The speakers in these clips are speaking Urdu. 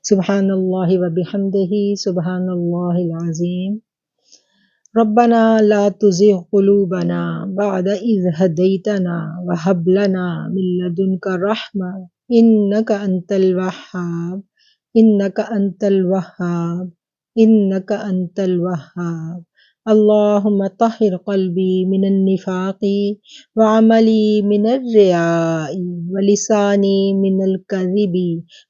سبحان اللہ و بحمدہ سبحان اللہ العظیم۔ ربنا لا تزغ قلوبنا بعد إذ هديتنا وهب لنا من لدنك رحمة إنك أنت الوهاب إنك أنت الوهاب إنك أنت الوهاب۔ اللهم طهر قلبي من النفاق وعملي من الرياء ولساني من الكذب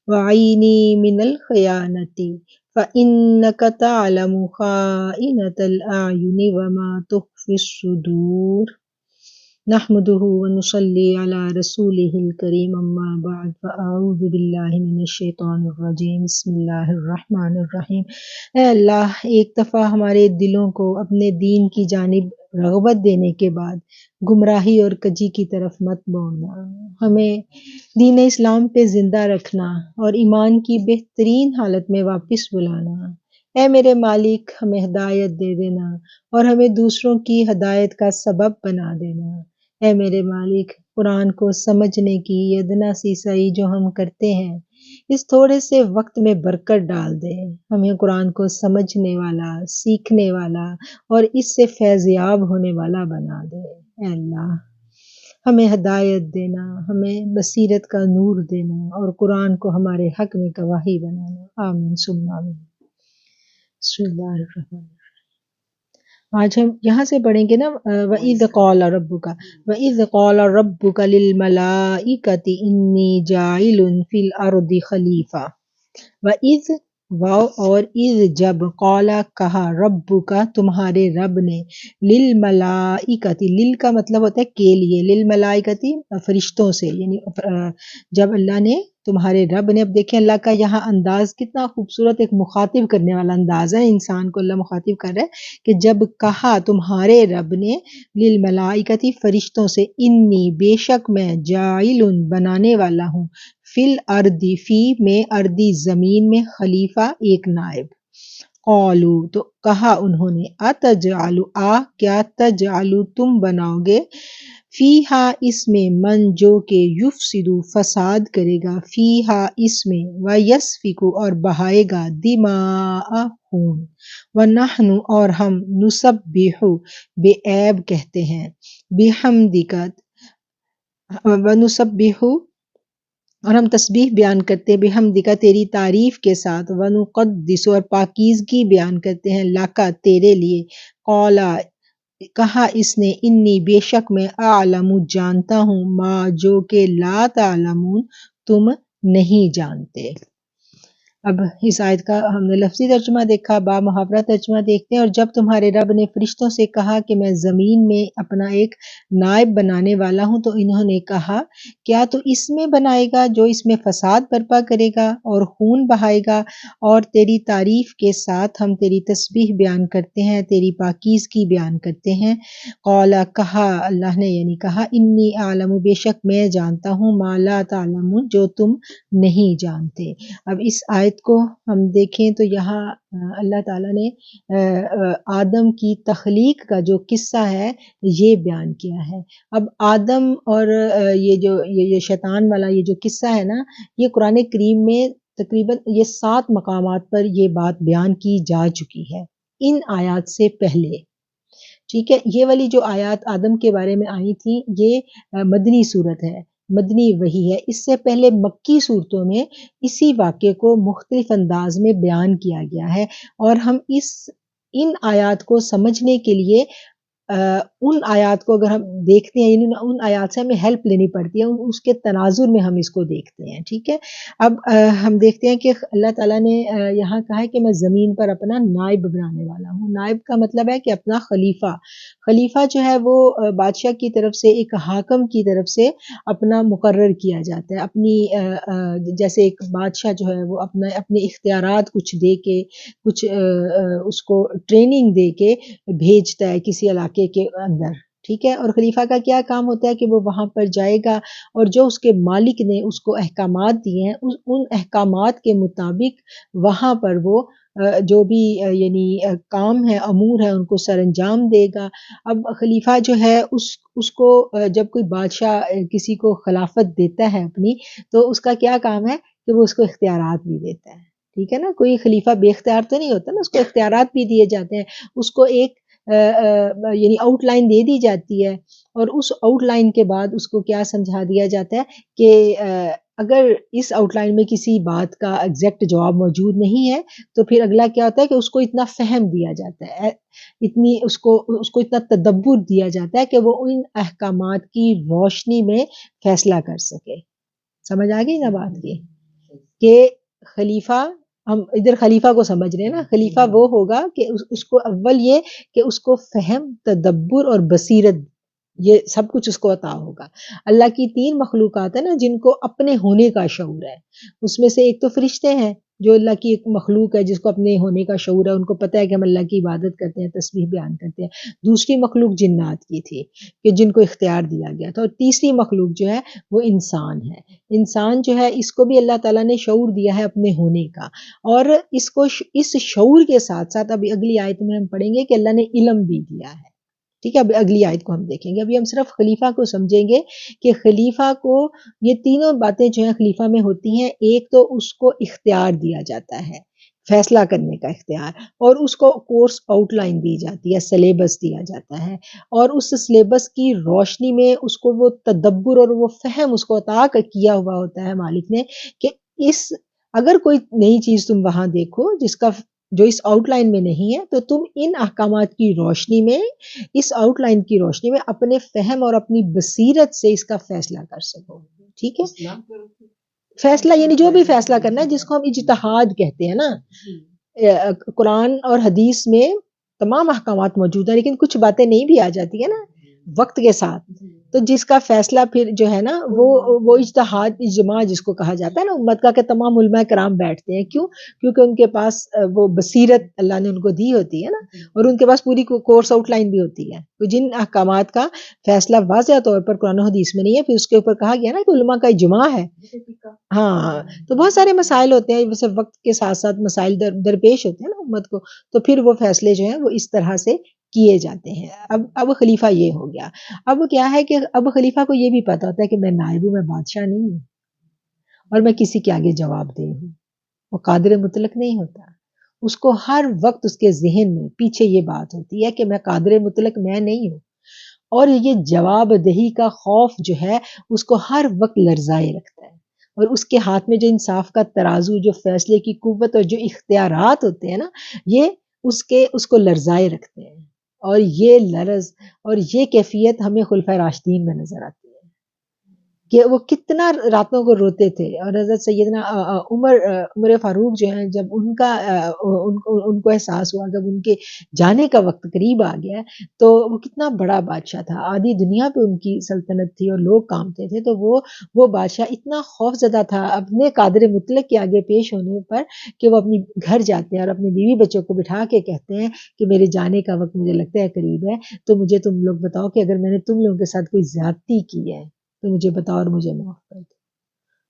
وعيني من الخيانة فإنك تعلم خائنة الأعين وما تخفي الصدور۔ نحمده ونصلي على رسوله الكريم اما بعد فاعوذ باللہ من الشیطان الرجیم بسم اللہ الرحمن الرحیم۔ اے اللہ، ایک دفعہ ہمارے دلوں کو اپنے دین کی جانب رغبت دینے کے بعد گمراہی اور کجی کی طرف مت موڑنا، ہمیں دین اسلام پہ زندہ رکھنا اور ایمان کی بہترین حالت میں واپس بلانا۔ اے میرے مالک، ہمیں ہدایت دے دینا اور ہمیں دوسروں کی ہدایت کا سبب بنا دینا۔ اے میرے مالک، قرآن کو سمجھنے کی یہ ادنا سی سعی جو ہم کرتے ہیں، اس تھوڑے سے وقت میں برکت ڈال دے، ہمیں قرآن کو سمجھنے والا، سیکھنے والا اور اس سے فیض یاب ہونے والا بنا دے۔ اے اللہ، ہمیں ہدایت دینا، ہمیں بصیرت کا نور دینا اور قرآن کو ہمارے حق میں گواہی بنانا۔ آمین ثم آمین۔ بسم اللہ الرحمن الرحیم۔ آج ہم یہاں سے پڑھیں گے نا وَإِذْ قَالَ رَبُّكَ وَإِذْ قَالَ رَبُّكَ لِلْمَلَائِكَةِ إِنِّي جَاعِلٌ فِي الْأَرْضِ خَلِيفَةً۔ وَإِذْ واو اور اذ جب قالا کہا ربک تمہارے رب نے للملائکتی لل کا مطلب ہوتا ہے کے لیے للملائکتی فرشتوں سے، یعنی جب اللہ نے تمہارے رب نے، اب دیکھیں اللہ کا یہاں انداز کتنا خوبصورت، ایک مخاطب کرنے والا انداز ہے، انسان کو اللہ مخاطب کر رہا ہے کہ جب کہا تمہارے رب نے للملائکتی فرشتوں سے انی بے شک میں جاعل بنانے والا ہوں فی الارض فی میں اردی زمین میں خلیفہ ایک نائب۔ قالو تو کہا انہوں نے اتجعل کیا تجعل تم بناؤ گے فیہا اس میں من جو کہ یفسدو فساد کرے گا فیہا اس میں ویسفکو اور بہائے گا دماء خون ونحن اور ہم نسبحو بے عیب کہتے ہیں بحمدک ونسبحو اور ہم تسبیح بیان کرتے ہیں بحمدک تیری تعریف کے ساتھ ونقدس اور پاکیزگی بیان کرتے ہیں لکا تیرے لیے قالا کہا اس نے انی بے شک میں اعلم جانتا ہوں ما جو کہ لا تعلمون تم نہیں جانتے۔ اب اس آیت کا ہم نے لفظی ترجمہ دیکھا، با محاورہ ترجمہ دیکھتے ہیں۔ اور جب تمہارے رب نے فرشتوں سے کہا کہ میں زمین میں اپنا ایک نائب بنانے والا ہوں، تو انہوں نے کہا کیا تو اس میں بنائے گا جو اس میں فساد برپا کرے گا اور خون بہائے گا، اور تیری تعریف کے ساتھ ہم تیری تسبیح بیان کرتے ہیں، تیری پاکیزگی بیان کرتے ہیں۔ قالا کہا اللہ نے یعنی کہا انی اعلم بے شک میں جانتا ہوں ما لا تعلمون جو تم نہیں جانتے۔ اب اس آیت کو ہم دیکھیں تو یہاں اللہ تعالیٰ نے آدم کی تخلیق کا جو قصہ ہے یہ بیان کیا ہے۔ اب آدم اور یہ شیطان والا یہ جو قصہ ہے نا، یہ قرآن کریم میں تقریباً یہ 7 مقامات پر یہ بات بیان کی جا چکی ہے ان آیات سے پہلے۔ ٹھیک ہے، یہ والی جو آیات آدم کے بارے میں آئی تھیں یہ مدنی صورت ہے، مدنی وحی ہے۔ اس سے پہلے مکی صورتوں میں اسی واقعے کو مختلف انداز میں بیان کیا گیا ہے، اور ہم ان آیات کو سمجھنے کے لیے ان آیات کو اگر ہم دیکھتے ہیں، یعنی ان آیات سے ہمیں ہیلپ لینی پڑتی ہے، اس کے تناظر میں ہم اس کو دیکھتے ہیں۔ ٹھیک ہے، اب ہم دیکھتے ہیں کہ اللہ تعالیٰ نے یہاں کہا ہے کہ میں زمین پر اپنا نائب بنانے والا ہوں۔ نائب کا مطلب ہے کہ اپنا خلیفہ۔ خلیفہ جو ہے وہ بادشاہ کی طرف سے، ایک حاکم کی طرف سے اپنا مقرر کیا جاتا ہے، اپنی جیسے ایک بادشاہ جو ہے وہ اپنے اختیارات کچھ دے کے، کچھ اس کو ٹریننگ دے کے بھیجتا ہے کسی علاقے کے اندر۔ ٹھیک ہے، اور خلیفہ کا کیا کام ہوتا ہے کہ وہ وہاں پر جائے گا اور جو اس کے مالک نے اس کو احکامات دیے ہیں ان احکامات کے مطابق وہاں پر وہ جو بھی یعنی کام ہے، امور ہے، ان کو سر انجام دے گا۔ اب خلیفہ جو ہے اس کو جب کوئی بادشاہ کسی کو خلافت دیتا ہے اپنی، تو اس کا کیا کام ہے کہ وہ اس کو اختیارات بھی دیتا ہے۔ ٹھیک ہے نا. کوئی خلیفہ بے اختیار تو نہیں ہوتا نا، اس کو اختیارات بھی دیے جاتے ہیں، اس کو ایک یعنی آؤٹ لائن دے دی جاتی ہے، اور اس آؤٹ لائن کے بعد اس کو کیا سمجھا دیا جاتا ہے کہ اگر اس آؤٹ لائن میں کسی بات کا ایگزیکٹ جواب موجود نہیں ہے تو پھر اگلا کیا ہوتا ہے کہ اس کو اتنا فہم دیا جاتا ہے، اتنی اس کو اتنا تدبر دیا جاتا ہے کہ وہ ان احکامات کی روشنی میں فیصلہ کر سکے. سمجھ آ گئی نا بات کی کہ خلیفہ، ہم ادھر خلیفہ کو سمجھ رہے ہیں نا، خلیفہ وہ ہوگا کہ اس کو اول یہ کہ اس کو فہم، تدبر اور بصیرت، یہ سب کچھ اس کو عطا ہوگا. اللہ کی 3 مخلوقات ہیں نا جن کو اپنے ہونے کا شعور ہے، اس میں سے ایک تو فرشتے ہیں جو اللہ کی ایک مخلوق ہے جس کو اپنے ہونے کا شعور ہے، ان کو پتہ ہے کہ ہم اللہ کی عبادت کرتے ہیں، تسبیح بیان کرتے ہیں. دوسری مخلوق جنات کی تھی کہ جن کو اختیار دیا گیا تھا، اور تیسری مخلوق جو ہے وہ انسان ہے. انسان جو ہے اس کو بھی اللہ تعالیٰ نے شعور دیا ہے اپنے ہونے کا، اور اس کو اس شعور کے ساتھ ساتھ ابھی اگلی آیت میں ہم پڑھیں گے کہ اللہ نے علم بھی دیا ہے. ٹھیک ہے، اب اگلی آیت کو ہم دیکھیں گے. ابھی ہم صرف خلیفہ کو سمجھیں گے کہ خلیفہ کو یہ تینوں باتیں جو ہیں خلیفہ میں ہوتی ہیں. ایک تو اس کو اختیار دیا جاتا ہے، فیصلہ کرنے کا اختیار، اور اس کو کورس آؤٹ لائن دی جاتی ہے، سلیبس دیا جاتا ہے، اور اس سلیبس کی روشنی میں اس کو وہ تدبر اور وہ فہم اس کو عطا کیا ہوا ہوتا ہے مالک نے کہ اگر کوئی نئی چیز تم وہاں دیکھو جس کا جو اس آؤٹ لائن میں نہیں ہے تو تم ان احکامات کی روشنی میں، اس آؤٹ لائن کی روشنی میں اپنے فہم اور اپنی بصیرت سے اس کا فیصلہ کر سکو. ٹھیک ہے، فیصلہ یعنی جو بھی فیصلہ کرنا ہے جس کو ہم اجتہاد کہتے ہیں نا. قرآن اور حدیث میں تمام احکامات موجود ہیں لیکن کچھ باتیں نہیں بھی آ جاتی ہیں نا وقت کے ساتھ، تو جس کا فیصلہ پھر جو ہے نا وہ اجتہاد، اجماع جس کو کہا جاتا ہے نا امت کا، کہ تمام علماء کرام بیٹھتے ہیں. کیوں؟ کیونکہ ان کے پاس وہ بصیرت اللہ نے ان کو دی ہوتی ہے نا، اور ان کے پاس پوری کورس آؤٹ لائن بھی ہوتی ہے. تو جن احکامات کا فیصلہ واضح طور پر قرآن و حدیث میں نہیں ہے، پھر اس کے اوپر کہا گیا نا کہ علماء کا اجماع ہے. ہاں، تو بہت سارے مسائل ہوتے ہیں، ویسے وقت کے ساتھ ساتھ مسائل درپیش ہوتے ہیں نا امت کو، تو پھر وہ فیصلے جو ہیں وہ اس طرح سے کیے جاتے ہیں. اب خلیفہ یہ ہو گیا. اب کیا ہے کہ اب خلیفہ کو یہ بھی پتا ہوتا ہے کہ میں نائب ہوں، میں بادشاہ نہیں ہوں، اور میں کسی کے آگے جواب دہ ہوں. وہ قادر مطلق نہیں ہوتا، اس کو ہر وقت اس کے ذہن میں پیچھے یہ بات ہوتی ہے کہ میں قادر مطلق میں نہیں ہوں، اور یہ جواب دہی کا خوف جو ہے اس کو ہر وقت لرزائے رکھتا ہے. اور اس کے ہاتھ میں جو انصاف کا ترازو، جو فیصلے کی قوت اور جو اختیارات ہوتے ہیں نا، یہ اس کو لرزائے رکھتے ہیں. اور یہ لرز اور یہ کیفیت ہمیں خلفائے راشدین میں نظر آتی ہے کہ وہ کتنا راتوں کو روتے تھے. اور حضرت سیدنا عمر فاروق جو ہیں، جب ان کو احساس ہوا، جب ان کے جانے کا وقت قریب آ گیا، تو وہ کتنا بڑا بادشاہ تھا، آدھی دنیا پہ ان کی سلطنت تھی اور لوگ کامتے تھے، تو وہ بادشاہ اتنا خوف زدہ تھا اپنے قادر مطلق کے آگے پیش ہونے پر کہ وہ اپنی گھر جاتے ہیں اور اپنی بیوی بچوں کو بٹھا کے کہتے ہیں کہ میرے جانے کا وقت مجھے لگتا ہے قریب ہے، تو مجھے تم لوگ بتاؤ کہ اگر میں نے تم لوگوں کے ساتھ کوئی زیادتی کی ہے تو مجھے بتاؤ اور مجھے معاف کر دو.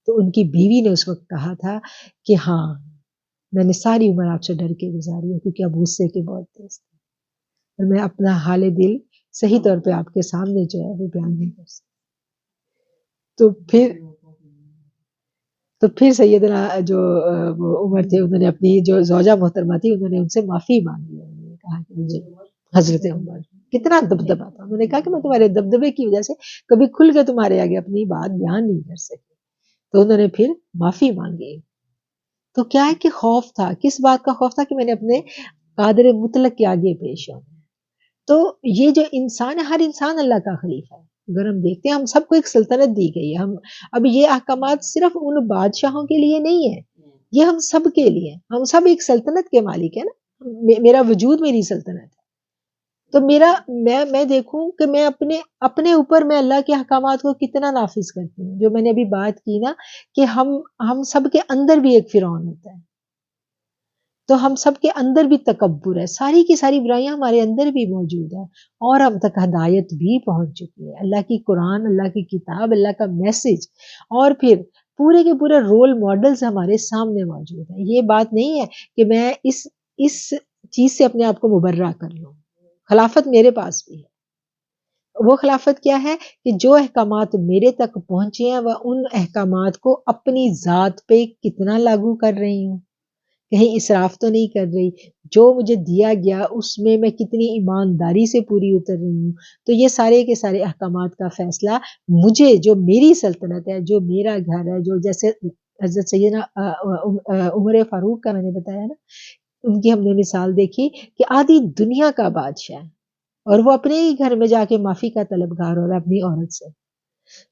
تو ان کی بیوی نے اس وقت کہا تھا کہ ہاں، میں نے ساری عمر آپ سے ڈر کے گزاری ہے کیونکہ اب غصے کے بہت تیز تھے، اور میں اپنا حال دل صحیح طور پہ آپ کے سامنے جو ہے وہ بیان نہیں کر سکتا. تو پھر سیدنا جو وہ عمر تھے، انہوں نے اپنی جو زوجہ محترمہ تھی، انہوں نے ان سے معافی مانگی. انہوں نے کہا کہ مجھے حضرت عمر کتنا دبدبا تھا، انہوں نے کہا کہ میں تمہارے دبدبے کی وجہ سے کبھی کھل کے تمہارے آگے اپنی بات بیان نہیں کر سکی. تو انہوں نے پھر معافی مانگی. تو کیا ہے کہ خوف تھا، کس بات کا خوف تھا؟ کہ میں نے اپنے قادر مطلق کے آگے پیش ہوں. تو یہ جو انسان ہے، ہر انسان اللہ کا خلیفہ ہے. اگر ہم دیکھتے ہیں، ہم سب کو ایک سلطنت دی گئی ہے. اب یہ احکامات صرف ان بادشاہوں کے لیے نہیں ہے، یہ ہم سب کے لیے. ہم سب ایک سلطنت کے مالک ہیں نا. میرا وجود میری سلطنت ہے. تو میں دیکھوں کہ میں اپنے اوپر میں اللہ کے احکامات کو کتنا نافذ کرتی ہوں. جو میں نے ابھی بات کی نا کہ ہم سب کے اندر بھی ایک فرعون ہوتا ہے، تو ہم سب کے اندر بھی تکبر ہے، ساری کی ساری برائیاں ہمارے اندر بھی موجود ہیں، اور ہم تک ہدایت بھی پہنچ چکی ہے. اللہ کی قرآن، اللہ کی کتاب، اللہ کا میسج، اور پھر پورے کے پورے رول ماڈلز ہمارے سامنے موجود ہیں. یہ بات نہیں ہے کہ میں اس چیز سے اپنے آپ کو مبرہ کر لوں. خلافت میرے پاس بھی ہے. وہ خلافت کیا ہے کہ جو احکامات میرے تک پہنچے ہیں وہ ان احکامات کو اپنی ذات پہ کتنا لاگو کر رہی ہوں، کہیں اسراف تو نہیں کر رہی، جو مجھے دیا گیا اس میں کتنی ایمانداری سے پوری اتر رہی ہوں. تو یہ سارے کے سارے احکامات کا فیصلہ مجھے، جو میری سلطنت ہے، جو میرا گھر ہے، جو جیسے حضرت سیدنا عمر فاروق کا میں نے بتایا نا، ان کی ہم نے مثال دیکھی کہ آدھی دنیا کا بادشاہ ہے اور وہ اپنے ہی گھر میں جا کے معافی کا طلبگار ہو رہا ہے اپنی عورت سے.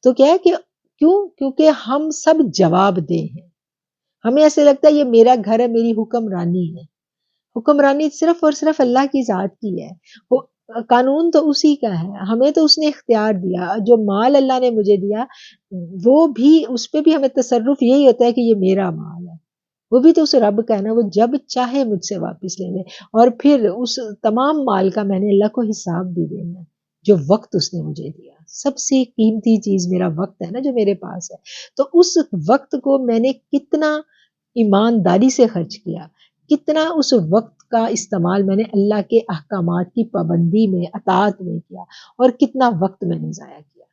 تو کیا ہے کہ کیونکہ ہم سب جواب دہ ہیں. ہمیں ایسے لگتا ہے یہ میرا گھر ہے، میری حکمرانی ہے. حکمرانی صرف اور صرف اللہ کی ذات کی ہے. قانون تو اسی کا ہے، ہمیں تو اس نے اختیار دیا. جو مال اللہ نے مجھے دیا وہ بھی، اس پہ بھی ہمیں تصرف یہی ہوتا ہے کہ یہ میرا مال ہے. وہ بھی تو اس رب کا ہے نا، وہ جب چاہے مجھ سے واپس لے لے. اور پھر اس تمام مال کا میں نے اللہ کو حساب بھی دینا ہے. جو وقت اس نے مجھے دیا، سب سے قیمتی چیز میرا وقت ہے نا جو میرے پاس ہے. تو اس وقت کو میں نے کتنا ایمانداری سے خرچ کیا، کتنا اس وقت کا استعمال میں نے اللہ کے احکامات کی پابندی میں، اطاعت میں کیا، اور کتنا وقت میں نے ضائع کیا.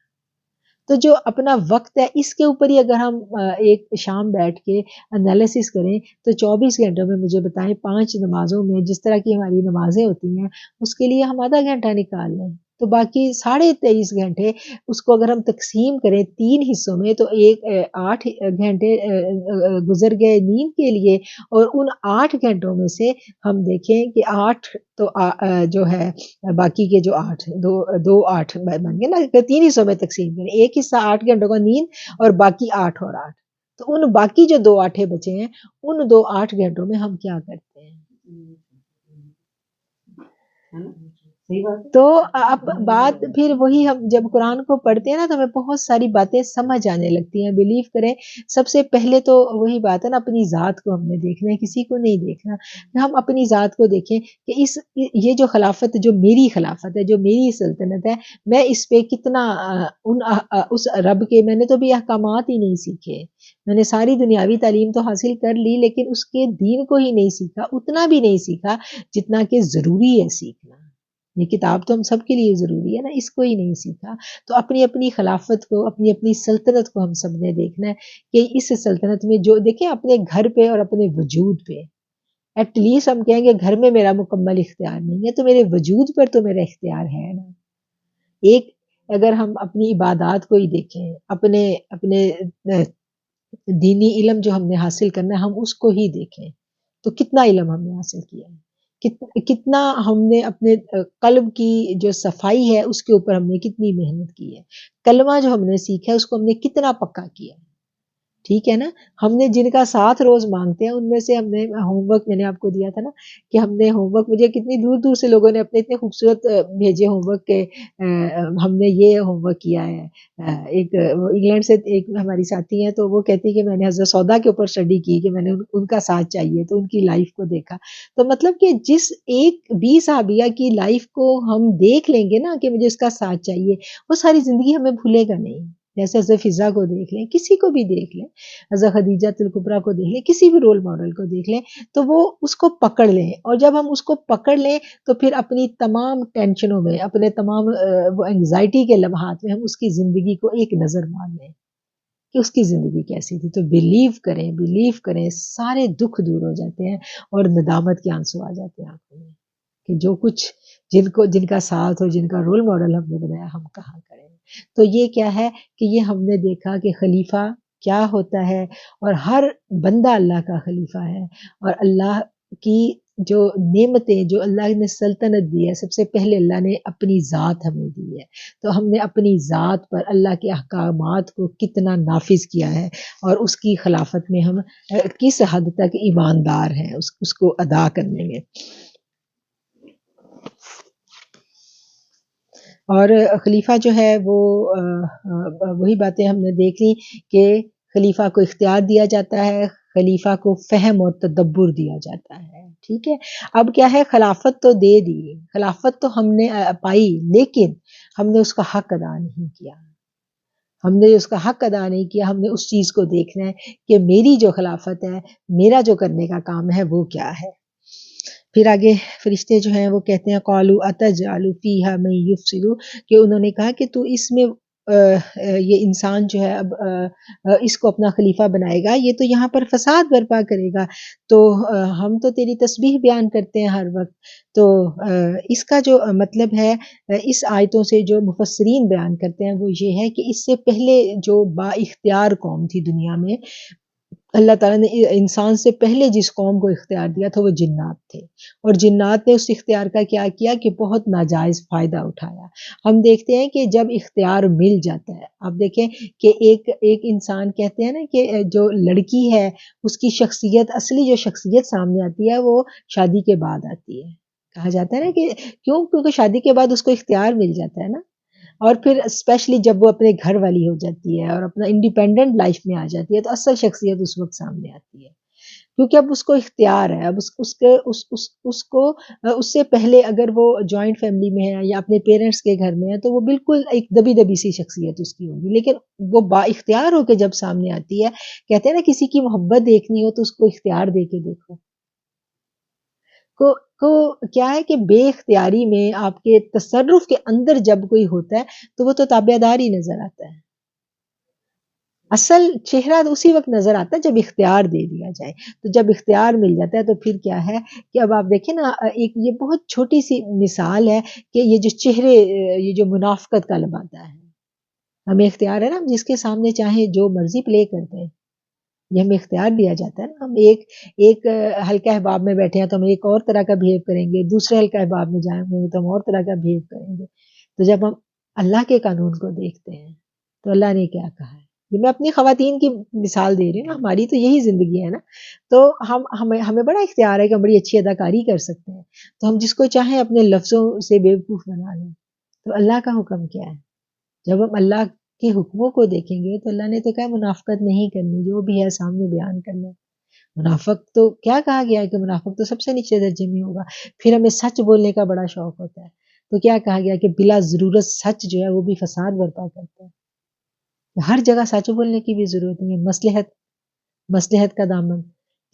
تو جو اپنا وقت ہے اس کے اوپر ہی اگر ہم ایک شام بیٹھ کے انالیسس کریں تو 24 گھنٹوں میں مجھے بتائیں 5 نمازوں میں جس طرح کی ہماری نمازیں ہوتی ہیں اس کے لیے ہم آدھا گھنٹہ نکال لیں تو باقی 23.5 گھنٹے اس کو اگر ہم تقسیم کریں 3 حصوں میں تو 8 گھنٹے گزر گئے نیند کے لیے. اور ان 8 گھنٹوں میں سے ہم دیکھیں کہ 8 تو جو ہے باقی کے جو 8 دو 8 بن گئے نا، 3 حصوں میں تقسیم کریں. ایک حصہ 8 گھنٹوں کا نیند اور باقی 8 اور 8. تو ان باقی جو 2 آٹھے بچے ہیں ان 2 8 گھنٹوں میں ہم کیا کرتے ہیں؟ تو اب بات پھر وہی، ہم جب قرآن کو پڑھتے ہیں نا تو ہمیں بہت ساری باتیں سمجھ آنے لگتی ہیں. بلیو کریں سب سے پہلے تو وہی بات ہے نا، اپنی ذات کو ہم نے دیکھنا ہے، کسی کو نہیں دیکھنا. ہم اپنی ذات کو دیکھیں کہ یہ جو خلافت، جو میری خلافت ہے، جو میری سلطنت ہے، میں اس پہ کتنا اس رب کے، میں نے تو بھی احکامات ہی نہیں سیکھے. میں نے ساری دنیاوی تعلیم تو حاصل کر لی لیکن اس کے دین کو ہی نہیں سیکھا، اتنا بھی نہیں سیکھا جتنا کہ ضروری ہے سیکھنا. یہ کتاب تو ہم سب کے لیے ضروری ہے نا، اس کو ہی نہیں سیکھا. تو اپنی اپنی خلافت کو، اپنی اپنی سلطنت کو ہم سب نے دیکھنا ہے کہ اس سلطنت میں جو دیکھیں اپنے گھر پہ اور اپنے وجود پہ ایٹ لیسٹ ہم کہیں گے گھر میں میرا مکمل اختیار نہیں ہے تو میرے وجود پر تو میرا اختیار ہے نا. ایک اگر ہم اپنی عبادات کو ہی دیکھیں، اپنے دینی علم جو ہم نے حاصل کرنا ہے ہم اس کو ہی دیکھیں تو کتنا علم ہم نے حاصل کیا ہے، کتنا ہم نے اپنے قلب کی جو صفائی ہے اس کے اوپر ہم نے کتنی محنت کی ہے. کلمہ جو ہم نے سیکھا ہے اس کو ہم نے کتنا پکا کیا ہے. ٹھیک ہے نا. ہم نے جن کا ساتھ روز مانگتے ہیں ان میں سے ہم نے ہوم ورک میں نے آپ کو دیا تھا نا کہ ہم نے ہوم ورک، مجھے کتنی دور دور سے لوگوں نے اپنے اتنے خوبصورت بھیجے ہوم ورک کے، ہم نے یہ ہوم ورک کیا ہے. ایک انگلینڈ سے ایک ہماری ساتھی ہیں تو وہ کہتی کہ میں نے حضرت سودا کے اوپر اسٹڈی کی کہ میں نے ان کا ساتھ چاہیے تو ان کی لائف کو دیکھا. تو مطلب کہ جس ایک بھی صحابیہ کی لائف کو ہم دیکھ لیں گے نا کہ مجھے اس کا ساتھ چاہیے، وہ ساری زندگی ہمیں بھولے گا نہیں. جیسے حضرت فضا کو دیکھ لیں، کسی کو بھی دیکھ لیں، حضرت خدیجہ الکبریٰ کو دیکھ لیں، کسی بھی رول ماڈل کو دیکھ لیں تو وہ اس کو پکڑ لیں. اور جب ہم اس کو پکڑ لیں تو پھر اپنی تمام ٹینشنوں میں، اپنے تمام وہ انگزائٹی کے لمحات میں ہم اس کی زندگی کو ایک نظر مار لیں کہ اس کی زندگی کیسی تھی. تو بلیو کریں سارے دکھ دور ہو جاتے ہیں اور ندامت کے آنسو آ جاتے ہیں آنکھوں میں کہ جو کچھ جن کا ساتھ اور جن کا رول ماڈل ہم نے بنایا ہم کہاں کریں. تو یہ کیا ہے کہ یہ ہم نے دیکھا کہ خلیفہ کیا ہوتا ہے اور ہر بندہ اللہ کا خلیفہ ہے. اور اللہ کی جو نعمتیں، جو اللہ نے سلطنت دی ہے، سب سے پہلے اللہ نے اپنی ذات ہمیں دی ہے. تو ہم نے اپنی ذات پر اللہ کے احکامات کو کتنا نافذ کیا ہے اور اس کی خلافت میں ہم کس حد تک ایماندار ہیں اس کو ادا کرنے میں. اور خلیفہ جو ہے وہ وہی باتیں ہم نے دیکھ لی کہ خلیفہ کو اختیار دیا جاتا ہے، خلیفہ کو فہم اور تدبر دیا جاتا ہے. ٹھیک ہے. اب کیا ہے، خلافت تو دے دی، خلافت تو ہم نے پائی لیکن ہم نے اس کا حق ادا نہیں کیا. ہم نے اس کا حق ادا نہیں کیا. ہم نے اس چیز کو دیکھنا ہے کہ میری جو خلافت ہے، میرا جو کرنے کا کام ہے وہ کیا ہے. پھر آگے فرشتے جو ہیں وہ کہتے ہیں قالوا اتجعل فیہا من یفسد، کہ انہوں نے کہا کہ تو اس میں یہ انسان جو ہے اب اس کو اپنا خلیفہ بنائے گا، یہ تو یہاں پر فساد برپا کرے گا، تو ہم تو تیری تسبیح بیان کرتے ہیں ہر وقت. تو اس کا جو مطلب ہے اس آیتوں سے جو مفسرین بیان کرتے ہیں وہ یہ ہے کہ اس سے پہلے جو با اختیار قوم تھی دنیا میں، اللہ تعالیٰ نے انسان سے پہلے جس قوم کو اختیار دیا تھا وہ جنات تھے، اور جنات نے اس اختیار کا کیا کیا کہ بہت ناجائز فائدہ اٹھایا. ہم دیکھتے ہیں کہ جب اختیار مل جاتا ہے، آپ دیکھیں کہ ایک انسان کہتے ہیں نا کہ جو لڑکی ہے اس کی شخصیت، اصلی جو شخصیت سامنے آتی ہے وہ شادی کے بعد آتی ہے. کہا جاتا ہے نا کہ کیونکہ شادی کے بعد اس کو اختیار مل جاتا ہے نا، اور پھر اسپیشلی جب وہ اپنے گھر والی ہو جاتی ہے اور اپنا انڈیپینڈنٹ لائف میں آ جاتی ہے تو اصل شخصیت اس وقت سامنے آتی ہے، کیونکہ اب اس کو اختیار ہے. اب اس کو اس سے پہلے اگر وہ جوائنٹ فیملی میں ہے یا اپنے پیرنٹس کے گھر میں ہے تو وہ بالکل ایک دبی دبی سی شخصیت اس کی ہوگی، لیکن وہ با اختیار ہو کے جب سامنے آتی ہے، کہتے ہیں نا کسی کی محبت دیکھنی ہو تو اس کو اختیار دے کے دیکھو. کو کیا ہے کہ بے اختیاری میں آپ کے تصرف کے اندر جب کوئی ہوتا ہے تو وہ تو تابع دار ہی نظر آتا ہے. اصل چہرہ اسی وقت نظر آتا ہے جب اختیار دے دیا جائے. تو جب اختیار مل جاتا ہے تو پھر کیا ہے کہ اب آپ دیکھیں نا، ایک یہ بہت چھوٹی سی مثال ہے کہ یہ جو چہرے، یہ جو منافقت کا لبادہ ہے، ہمیں اختیار ہے نا، ہم جس کے سامنے چاہیں جو مرضی پلے کرتے ہیں، یہ ہمیں اختیار دیا جاتا ہے نا. ہم ایک حلقہ احباب میں بیٹھے ہیں تو ہم ایک اور طرح کا بہیو کریں گے، دوسرے حلقہ احباب میں جائیں گے تو ہم اور طرح کا بہیو کریں گے. تو جب ہم اللہ کے قانون کو دیکھتے ہیں تو اللہ نے کیا کہا ہے، یہ میں اپنی خواتین کی مثال دے رہی ہوں، ہماری تو یہی زندگی ہے نا. تو ہمیں بڑا اختیار ہے کہ ہم بڑی اچھی اداکاری کر سکتے ہیں، تو ہم جس کو چاہیں اپنے لفظوں سے بیوقوف بنا لیں. تو اللہ کا حکم کیا ہے؟ جب ہم اللہ کے حکموں کو دیکھیں گے تو اللہ نے تو کہا منافقت نہیں کرنی، جو بھی ہے سامنے بیان کرنا. منافق تو کیا کہا گیا ہے کہ منافق تو سب سے نیچے درجے میں ہوگا. پھر ہمیں سچ بولنے کا بڑا شوق ہوتا ہے، تو کیا کہا گیا کہ بلا ضرورت سچ جو ہے وہ بھی فساد برپا کرتا ہے. ہر جگہ سچ بولنے کی بھی ضرورت نہیں ہے. مصلحت کا دامن،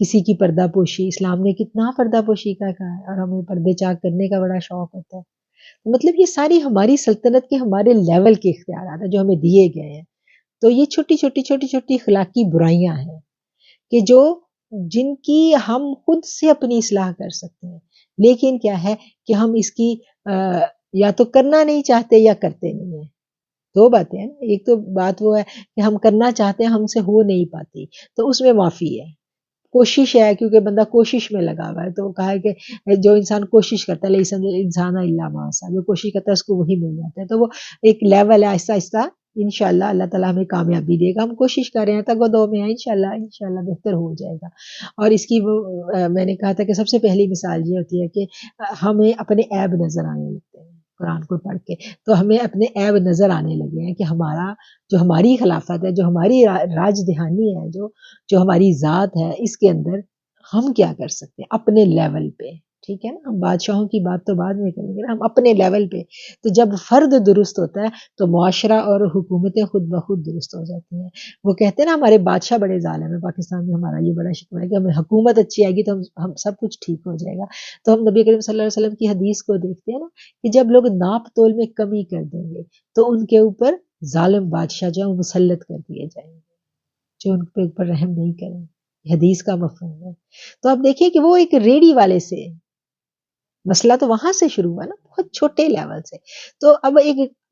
کسی کی پردہ پوشی، اسلام نے کتنا پردہ پوشی کا کہا ہے، اور ہمیں پردے چاک کرنے کا بڑا شوق ہوتا ہے. مطلب یہ ساری ہماری سلطنت کے ہمارے لیول کے اختیارات ہیں جو ہمیں دیے گئے ہیں. تو یہ چھوٹی چھوٹی اخلاقی برائیاں ہیں کہ جن کی ہم خود سے اپنی اصلاح کر سکتے ہیں، لیکن کیا ہے کہ ہم اس کی یا تو کرنا نہیں چاہتے یا کرتے نہیں ہیں. دو باتیں ہیں. ایک تو بات وہ ہے کہ ہم کرنا چاہتے ہیں، ہم سے ہو نہیں پاتی، تو اس میں معافی ہے. کوشش ہے کیونکہ بندہ کوشش میں لگا ہوا ہے، تو کہا ہے کہ جو انسان کوشش کرتا ہے لیس انسان الا ما سعی، جو کوشش کرتا ہے اس کو وہی مل جاتا ہے. تو وہ ایک لیول ہے، آہستہ آہستہ انشاءاللہ اللہ تعالیٰ ہمیں کامیابی دے گا. ہم کوشش کر رہے ہیں، تگو میں ہیں، انشاءاللہ بہتر ہو جائے گا. اور اس کی وہ میں نے کہا تھا کہ سب سے پہلی مثال یہ ہوتی ہے کہ ہمیں اپنے عیب نظر آنے لگتے ہیں قرآن کو پڑھ کے. تو ہمیں اپنے عیب نظر آنے لگے ہیں کہ ہماری خلافت ہے، جو ہماری راج دہانی ہے، جو ہماری ذات ہے، اس کے اندر ہم کیا کر سکتے ہیں اپنے لیول پہ. ٹھیک ہے نا، ہم بادشاہوں کی بات تو بعد میں کریں گے نا، ہم اپنے لیول پہ. تو جب فرد درست ہوتا ہے تو معاشرہ اور حکومتیں خود بخود درست ہو جاتی ہیں. وہ کہتے ہیں نا ہمارے بادشاہ بڑے ظالم ہیں، پاکستان میں ہمارا یہ بڑا شکوہ ہے کہ ہمیں حکومت اچھی آئے گی تو ہم سب کچھ ٹھیک ہو جائے گا. تو ہم نبی کریم صلی اللہ علیہ وسلم کی حدیث کو دیکھتے ہیں نا کہ جب لوگ ناپ تول میں کمی کر دیں گے تو ان کے اوپر ظالم بادشاہ جو ہے وہ مسلط کر دیے جائیں گے، جو ان کے اوپر رحم نہیں کریں. حدیث کا مفہوم ہے. تو آپ دیکھیے کہ وہ ایک ریڑھی والے سے مسئلہ تو وہاں سے شروع ہوا نا، بہت چھوٹے لیول سے. تو اب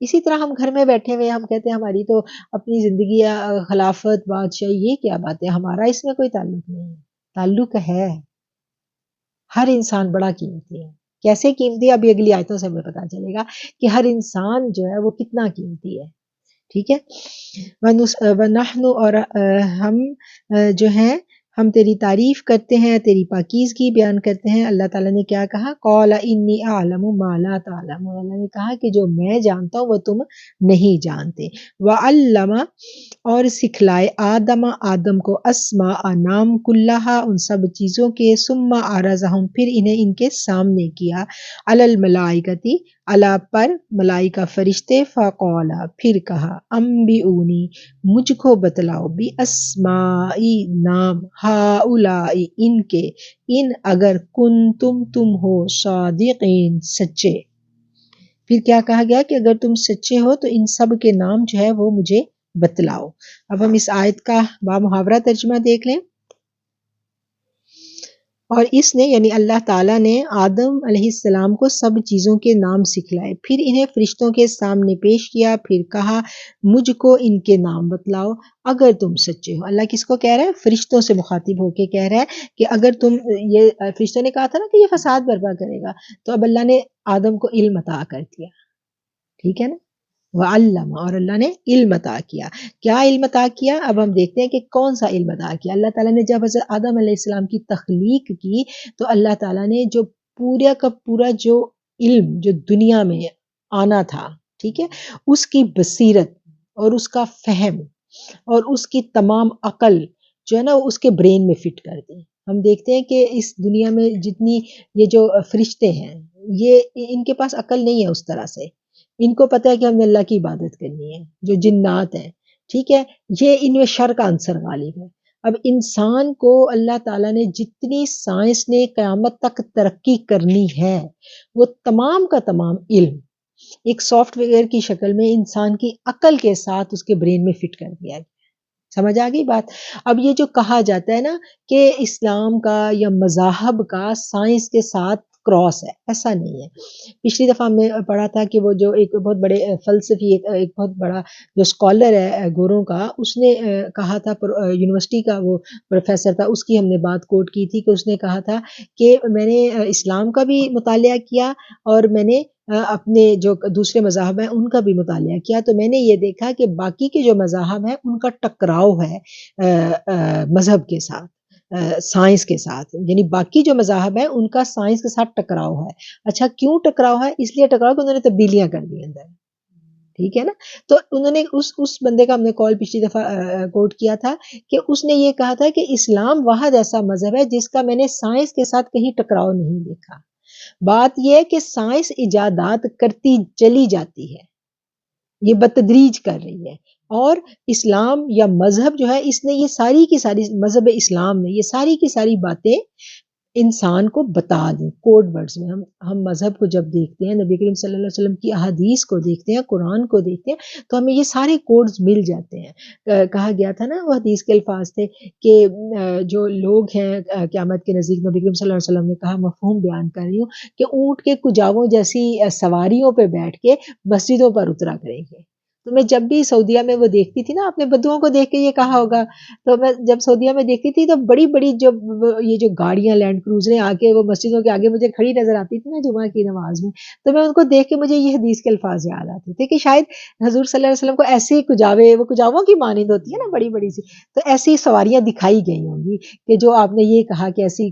اسی طرح ہم گھر میں بیٹھے ہوئے ہم کہتے ہیں ہماری تو اپنی زندگی خلافت بادشاہی، یہ کیا بات ہے، ہمارا اس میں کوئی تعلق نہیں ہے. تعلق ہے. ہر انسان بڑا قیمتی ہے. کیسے قیمتی ہے ابھی اگلی آیتوں سے ہمیں پتا چلے گا کہ ہر انسان جو ہے وہ کتنا قیمتی ہے. ٹھیک ہے. وَنَحْنُ اور ہم جو ہیں ہم تیری تعریف کرتے ہیں، تیری پاکیزگی بیان کرتے ہیں. اللہ تعالیٰ نے کیا کہا؟ قَالَ إِنِّي أَعْلَمُ مَا لَا تَعْلَمُونَ. اللہ نے کہا کہ جو میں جانتا ہوں وہ تم نہیں جانتے. وَعَلَّمَ اور سکھلائے آدم کو اسماء نام کلہا ان سب چیزوں کے، ثم عرضہم پھر انہیں ان کے سامنے کیا، علی الملائکتی اللہ پر ملائکہ فرشتے، فقالا پھر کہا، انبئونی مجھ کو بتلاؤ، بی اسمائی نام، ہاؤلائی ان کے، ان اگر کنتم تم ہو، صادقین سچے. پھر کیا کہا گیا کہ اگر تم سچے ہو تو ان سب کے نام جو ہے وہ مجھے بتلاؤ۔ اب ہم اس آیت کا بامحاورہ ترجمہ دیکھ لیں۔ اور اس نے یعنی اللہ تعالیٰ نے آدم علیہ السلام کو سب چیزوں کے نام سکھلائے، پھر انہیں فرشتوں کے سامنے پیش کیا، پھر کہا مجھ کو ان کے نام بتلاؤ اگر تم سچے ہو۔ اللہ کس کو کہہ رہا ہے؟ فرشتوں سے مخاطب ہو کے کہہ رہا ہے کہ اگر تم، یہ فرشتوں نے کہا تھا نا کہ یہ فساد برپا کرے گا، تو اب اللہ نے آدم کو علم عطا کر دیا، ٹھیک ہے نا، وعلم، اور اللہ نے علم عطا کیا۔ کیا علم عطا کیا؟ اب ہم دیکھتے ہیں کہ کون سا علم عطا کیا۔ اللہ تعالیٰ نے جب حضرت آدم علیہ السلام کی تخلیق کی تو اللہ تعالیٰ نے جو پورا کا پورا جو علم جو دنیا میں آنا تھا، ٹھیک ہے، اس کی بصیرت اور اس کا فہم اور اس کی تمام عقل جو ہے نا اس کے برین میں فٹ کر دی۔ ہم دیکھتے ہیں کہ اس دنیا میں جتنی یہ جو فرشتے ہیں، یہ ان کے پاس عقل نہیں ہے اس طرح سے، ان کو پتہ ہے کہ ہم نے اللہ کی عبادت کرنی ہے۔ جو جنات ہیں، ٹھیک ہے، یہ ان میں شر کا عنصر غالب ہے۔ اب انسان کو اللہ تعالیٰ نے جتنی سائنس نے قیامت تک ترقی کرنی ہے، وہ تمام کا تمام علم ایک سافٹ ویئر کی شکل میں انسان کی عقل کے ساتھ اس کے برین میں فٹ کر دیا گیا۔ سمجھ آ گئی بات؟ اب یہ جو کہا جاتا ہے نا کہ اسلام کا یا مذاہب کا سائنس کے ساتھ کراس ہے، ایسا نہیں ہے۔ پچھلی دفعہ ہم نے پڑھا تھا کہ وہ جو ایک بہت بڑے فلسفی، ایک بہت بڑا جو اسکالر ہے گوروں کا، اس نے کہا تھا، یونیورسٹی کا وہ پروفیسر تھا، اس کی ہم نے بات کوٹ کی تھی کہ اس نے کہا تھا کہ میں نے اسلام کا بھی مطالعہ کیا اور میں نے اپنے جو دوسرے مذاہب ہیں ان کا بھی مطالعہ کیا، تو میں نے یہ دیکھا کہ باقی کے جو مذاہب ہیں ان کا ٹکراؤ ہے مذہب کے ساتھ، سائنس کے ساتھ، یعنی باقی جو مذاہب ہیں ان کا سائنس کے ساتھ ٹکراؤ ہے۔ اچھا کیوں ٹکراؤ ہے؟ اس لیے ٹکراؤ کہ انہوں نے تبدیلیاں کر دی اندر، ٹھیک ہے نا۔ تو انہوں نے اس بندے کا ہم نے کال پچھلی دفعہ کوٹ کیا تھا کہ اس نے یہ کہا تھا کہ اسلام واحد ایسا مذہب ہے جس کا میں نے سائنس کے ساتھ کہیں ٹکراؤ نہیں دیکھا۔ بات یہ ہے کہ سائنس ایجادات کرتی چلی جاتی ہے، یہ بتدریج کر رہی ہے، اور اسلام یا مذہب جو ہے اس نے یہ ساری کی ساری، مذہب اسلام نے یہ ساری کی ساری باتیں انسان کو بتا دیں کوڈ ورڈز میں۔ ہم مذہب کو جب دیکھتے ہیں، نبی کریم صلی اللہ علیہ وسلم کی احادیث کو دیکھتے ہیں، قرآن کو دیکھتے ہیں، تو ہمیں یہ سارے کوڈز مل جاتے ہیں۔ کہا گیا تھا نا، وہ حدیث کے الفاظ تھے کہ جو لوگ ہیں قیامت کے نزدیک، نبی کریم صلی اللہ علیہ وسلم نے کہا، مفہوم بیان کر رہی ہوں، کہ اونٹ کے کجاووں جیسی سواریوں پہ بیٹھ کے مسجدوں پر اترا کریں گے۔ تو میں جب بھی سعودیہ میں وہ دیکھتی تھی نا، اپنے بدوؤں کو دیکھ کے یہ کہا ہوگا، تو میں جب سعودیہ میں دیکھتی تھی تو بڑی بڑی یہ جو گاڑیاں لینڈ کروزریں آ کے وہ مسجدوں کے آگے مجھے کھڑی نظر آتی تھی نا جمعہ کی نماز میں، تو میں ان کو دیکھ کے مجھے یہ حدیث کے الفاظ یاد آتے تھے کہ شاید حضور صلی اللہ علیہ وسلم کو ایسے کجاوے، وہ کجاووں کی مانند ہوتی ہے نا بڑی بڑی سی، تو ایسی سواریاں دکھائی گئی ہوں گی کہ جو آپ نے یہ کہا کہ ایسی،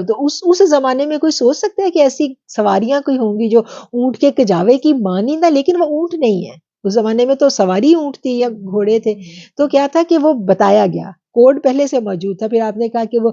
تو اس زمانے میں کوئی سوچ سکتا ہے کہ ایسی سواریاں کوئی ہوں گی جو اونٹ کے کجاوے کی مانند ہے، لیکن وہ اونٹ نہیں ہے۔ اس زمانے میں تو سواری اونٹ تھی یا گھوڑے تھے، تو کیا تھا کہ وہ بتایا گیا، کوڈ پہلے سے موجود تھا۔ پھر آپ نے کہا کہ وہ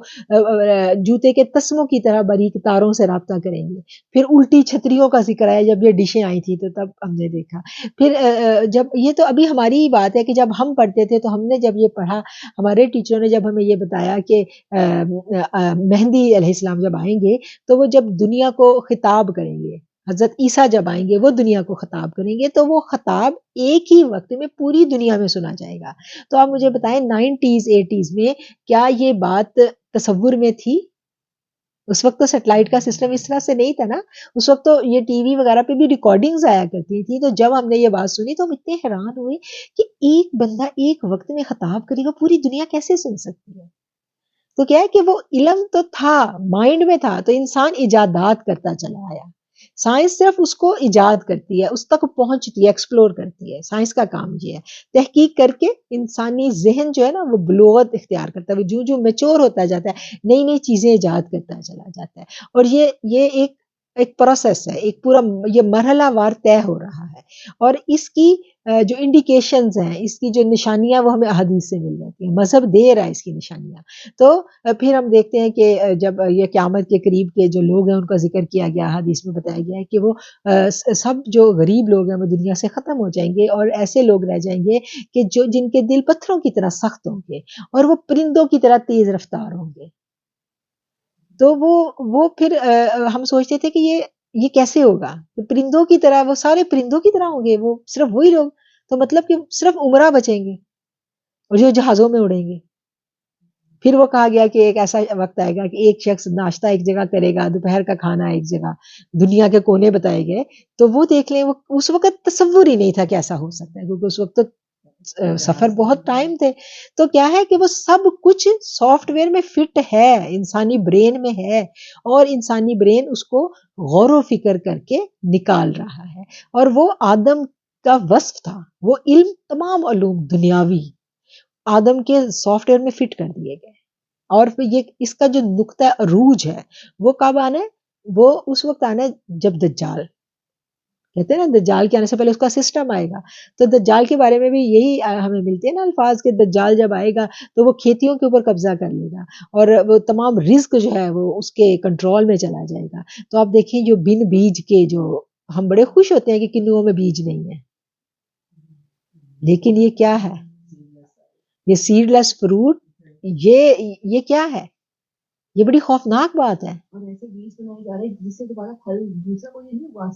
جوتے کے تسموں کی طرح باریک تاروں سے رابطہ کریں گے، پھر الٹی چھتریوں کا ذکر آیا جب یہ ڈشیں آئی تھی، تو تب ہم نے دیکھا۔ پھر جب یہ تو ابھی ہماری ہی بات ہے کہ جب ہم پڑھتے تھے تو ہم نے جب یہ پڑھا، ہمارے ٹیچروں نے جب ہمیں یہ بتایا کہ مہدی علیہ السلام جب آئیں گے تو وہ جب دنیا کو خطاب کریں گے، حضرت عیسیٰ جب آئیں گے وہ دنیا کو خطاب کریں گے، تو وہ خطاب ایک ہی وقت میں پوری دنیا میں سنا جائے گا۔ تو آپ مجھے بتائیں 90s 80s میں کیا یہ بات تصور میں تھی؟ اس وقت تو سیٹلائٹ کا سسٹم اس طرح سے نہیں تھا نا، اس وقت تو یہ ٹی وی وغیرہ پہ بھی ریکارڈنگز آیا کرتی تھی، تو جب ہم نے یہ بات سنی تو ہم اتنے حیران ہوئے کہ ایک بندہ ایک وقت میں خطاب کرے گا، پوری دنیا کیسے سن سکتی ہے؟ تو کیا ہے کہ وہ علم تو تھا، مائنڈ میں تھا، تو انسان ایجادات کرتا چلا آیا۔ سائنس صرف اس کو ایجاد کرتی ہے، اس تک پہنچتی ہے، ایکسپلور کرتی ہے، سائنس کا کام یہ ہے۔ تحقیق کر کے انسانی ذہن جو ہے نا وہ بلوغت اختیار کرتا ہے، وہ جو میچور ہوتا جاتا ہے، نئی نئی چیزیں ایجاد کرتا چلا جاتا ہے، اور یہ ایک پروسیس ہے، ایک پورا یہ مرحلہ وار طے ہو رہا ہے، اور اس کی جو انڈیکیشنز ہیں، اس کی جو نشانیاں وہ ہمیں احادیث سے مل جاتی ہیں، مذہب دے رہا ہے اس کی نشانیاں۔ تو پھر ہم دیکھتے ہیں کہ جب یہ قیامت کے قریب کے جو لوگ ہیں ان کا ذکر کیا گیا، حدیث میں بتایا گیا ہے کہ وہ سب جو غریب لوگ ہیں وہ دنیا سے ختم ہو جائیں گے، اور ایسے لوگ رہ جائیں گے کہ جن کے دل پتھروں کی طرح سخت ہوں گے، اور وہ پرندوں کی طرح تیز رفتار ہوں گے۔ تو وہ پھر ہم سوچتے تھے کہ یہ کیسے ہوگا؟ پرندوں کی طرح، وہ سارے پرندوں کی طرح ہوں گے، وہ صرف وہی لوگ، تو مطلب کہ صرف عمرہ بچیں گے اور جو جہازوں میں اڑیں گے. پھر وہ کہا گیا کہ ایک ایسا وقت آئے گا کہ ایک شخص ناشتہ ایک جگہ کرے گا، دوپہر کا کھانا ایک جگہ، دنیا کے کونے بتائے گئے. تو وہ دیکھ لیں، وہ اس وقت تصور ہی نہیں تھا کہ ایسا ہو سکتا ہے، کیونکہ اس وقت تو سفر بہت ٹائم تھے. تو کیا ہے کہ وہ سب کچھ سافٹ ویئر میں فٹ ہے، انسانی برین میں ہے، اور انسانی برین اس کو غور و فکر کر کے نکال رہا ہے. اور وہ آدم کا وصف تھا، وہ علم، تمام علوم دنیاوی آدم کے سافٹ ویئر میں فٹ کر دیے گئے. اور پھر یہ اس کا جو نقطہ عروج ہے وہ کب آنا ہے؟ وہ اس وقت آنا ہے جب دجال، کہتے ہیں نا دجال کے آنے سے پہلے اس کا سسٹم آئے گا. تو دجال کے بارے میں بھی یہی ہمیں ملتے ہیں نا الفاظ کہ دجال جب آئے گا تو وہ کھیتیوں کے اوپر قبضہ کر لے گا، اور وہ تمام رزق جو ہے وہ اس کے کنٹرول میں چلا جائے گا. تو آپ دیکھیں جو بن بیج کے، جو ہم بڑے خوش ہوتے ہیں کہ کنوؤں میں بیج نہیں ہے، لیکن یہ کیا ہے؟ یہ سیڈ لیس فروٹ، یہ کیا ہے؟ یہ بڑی خوفناک بات ہے.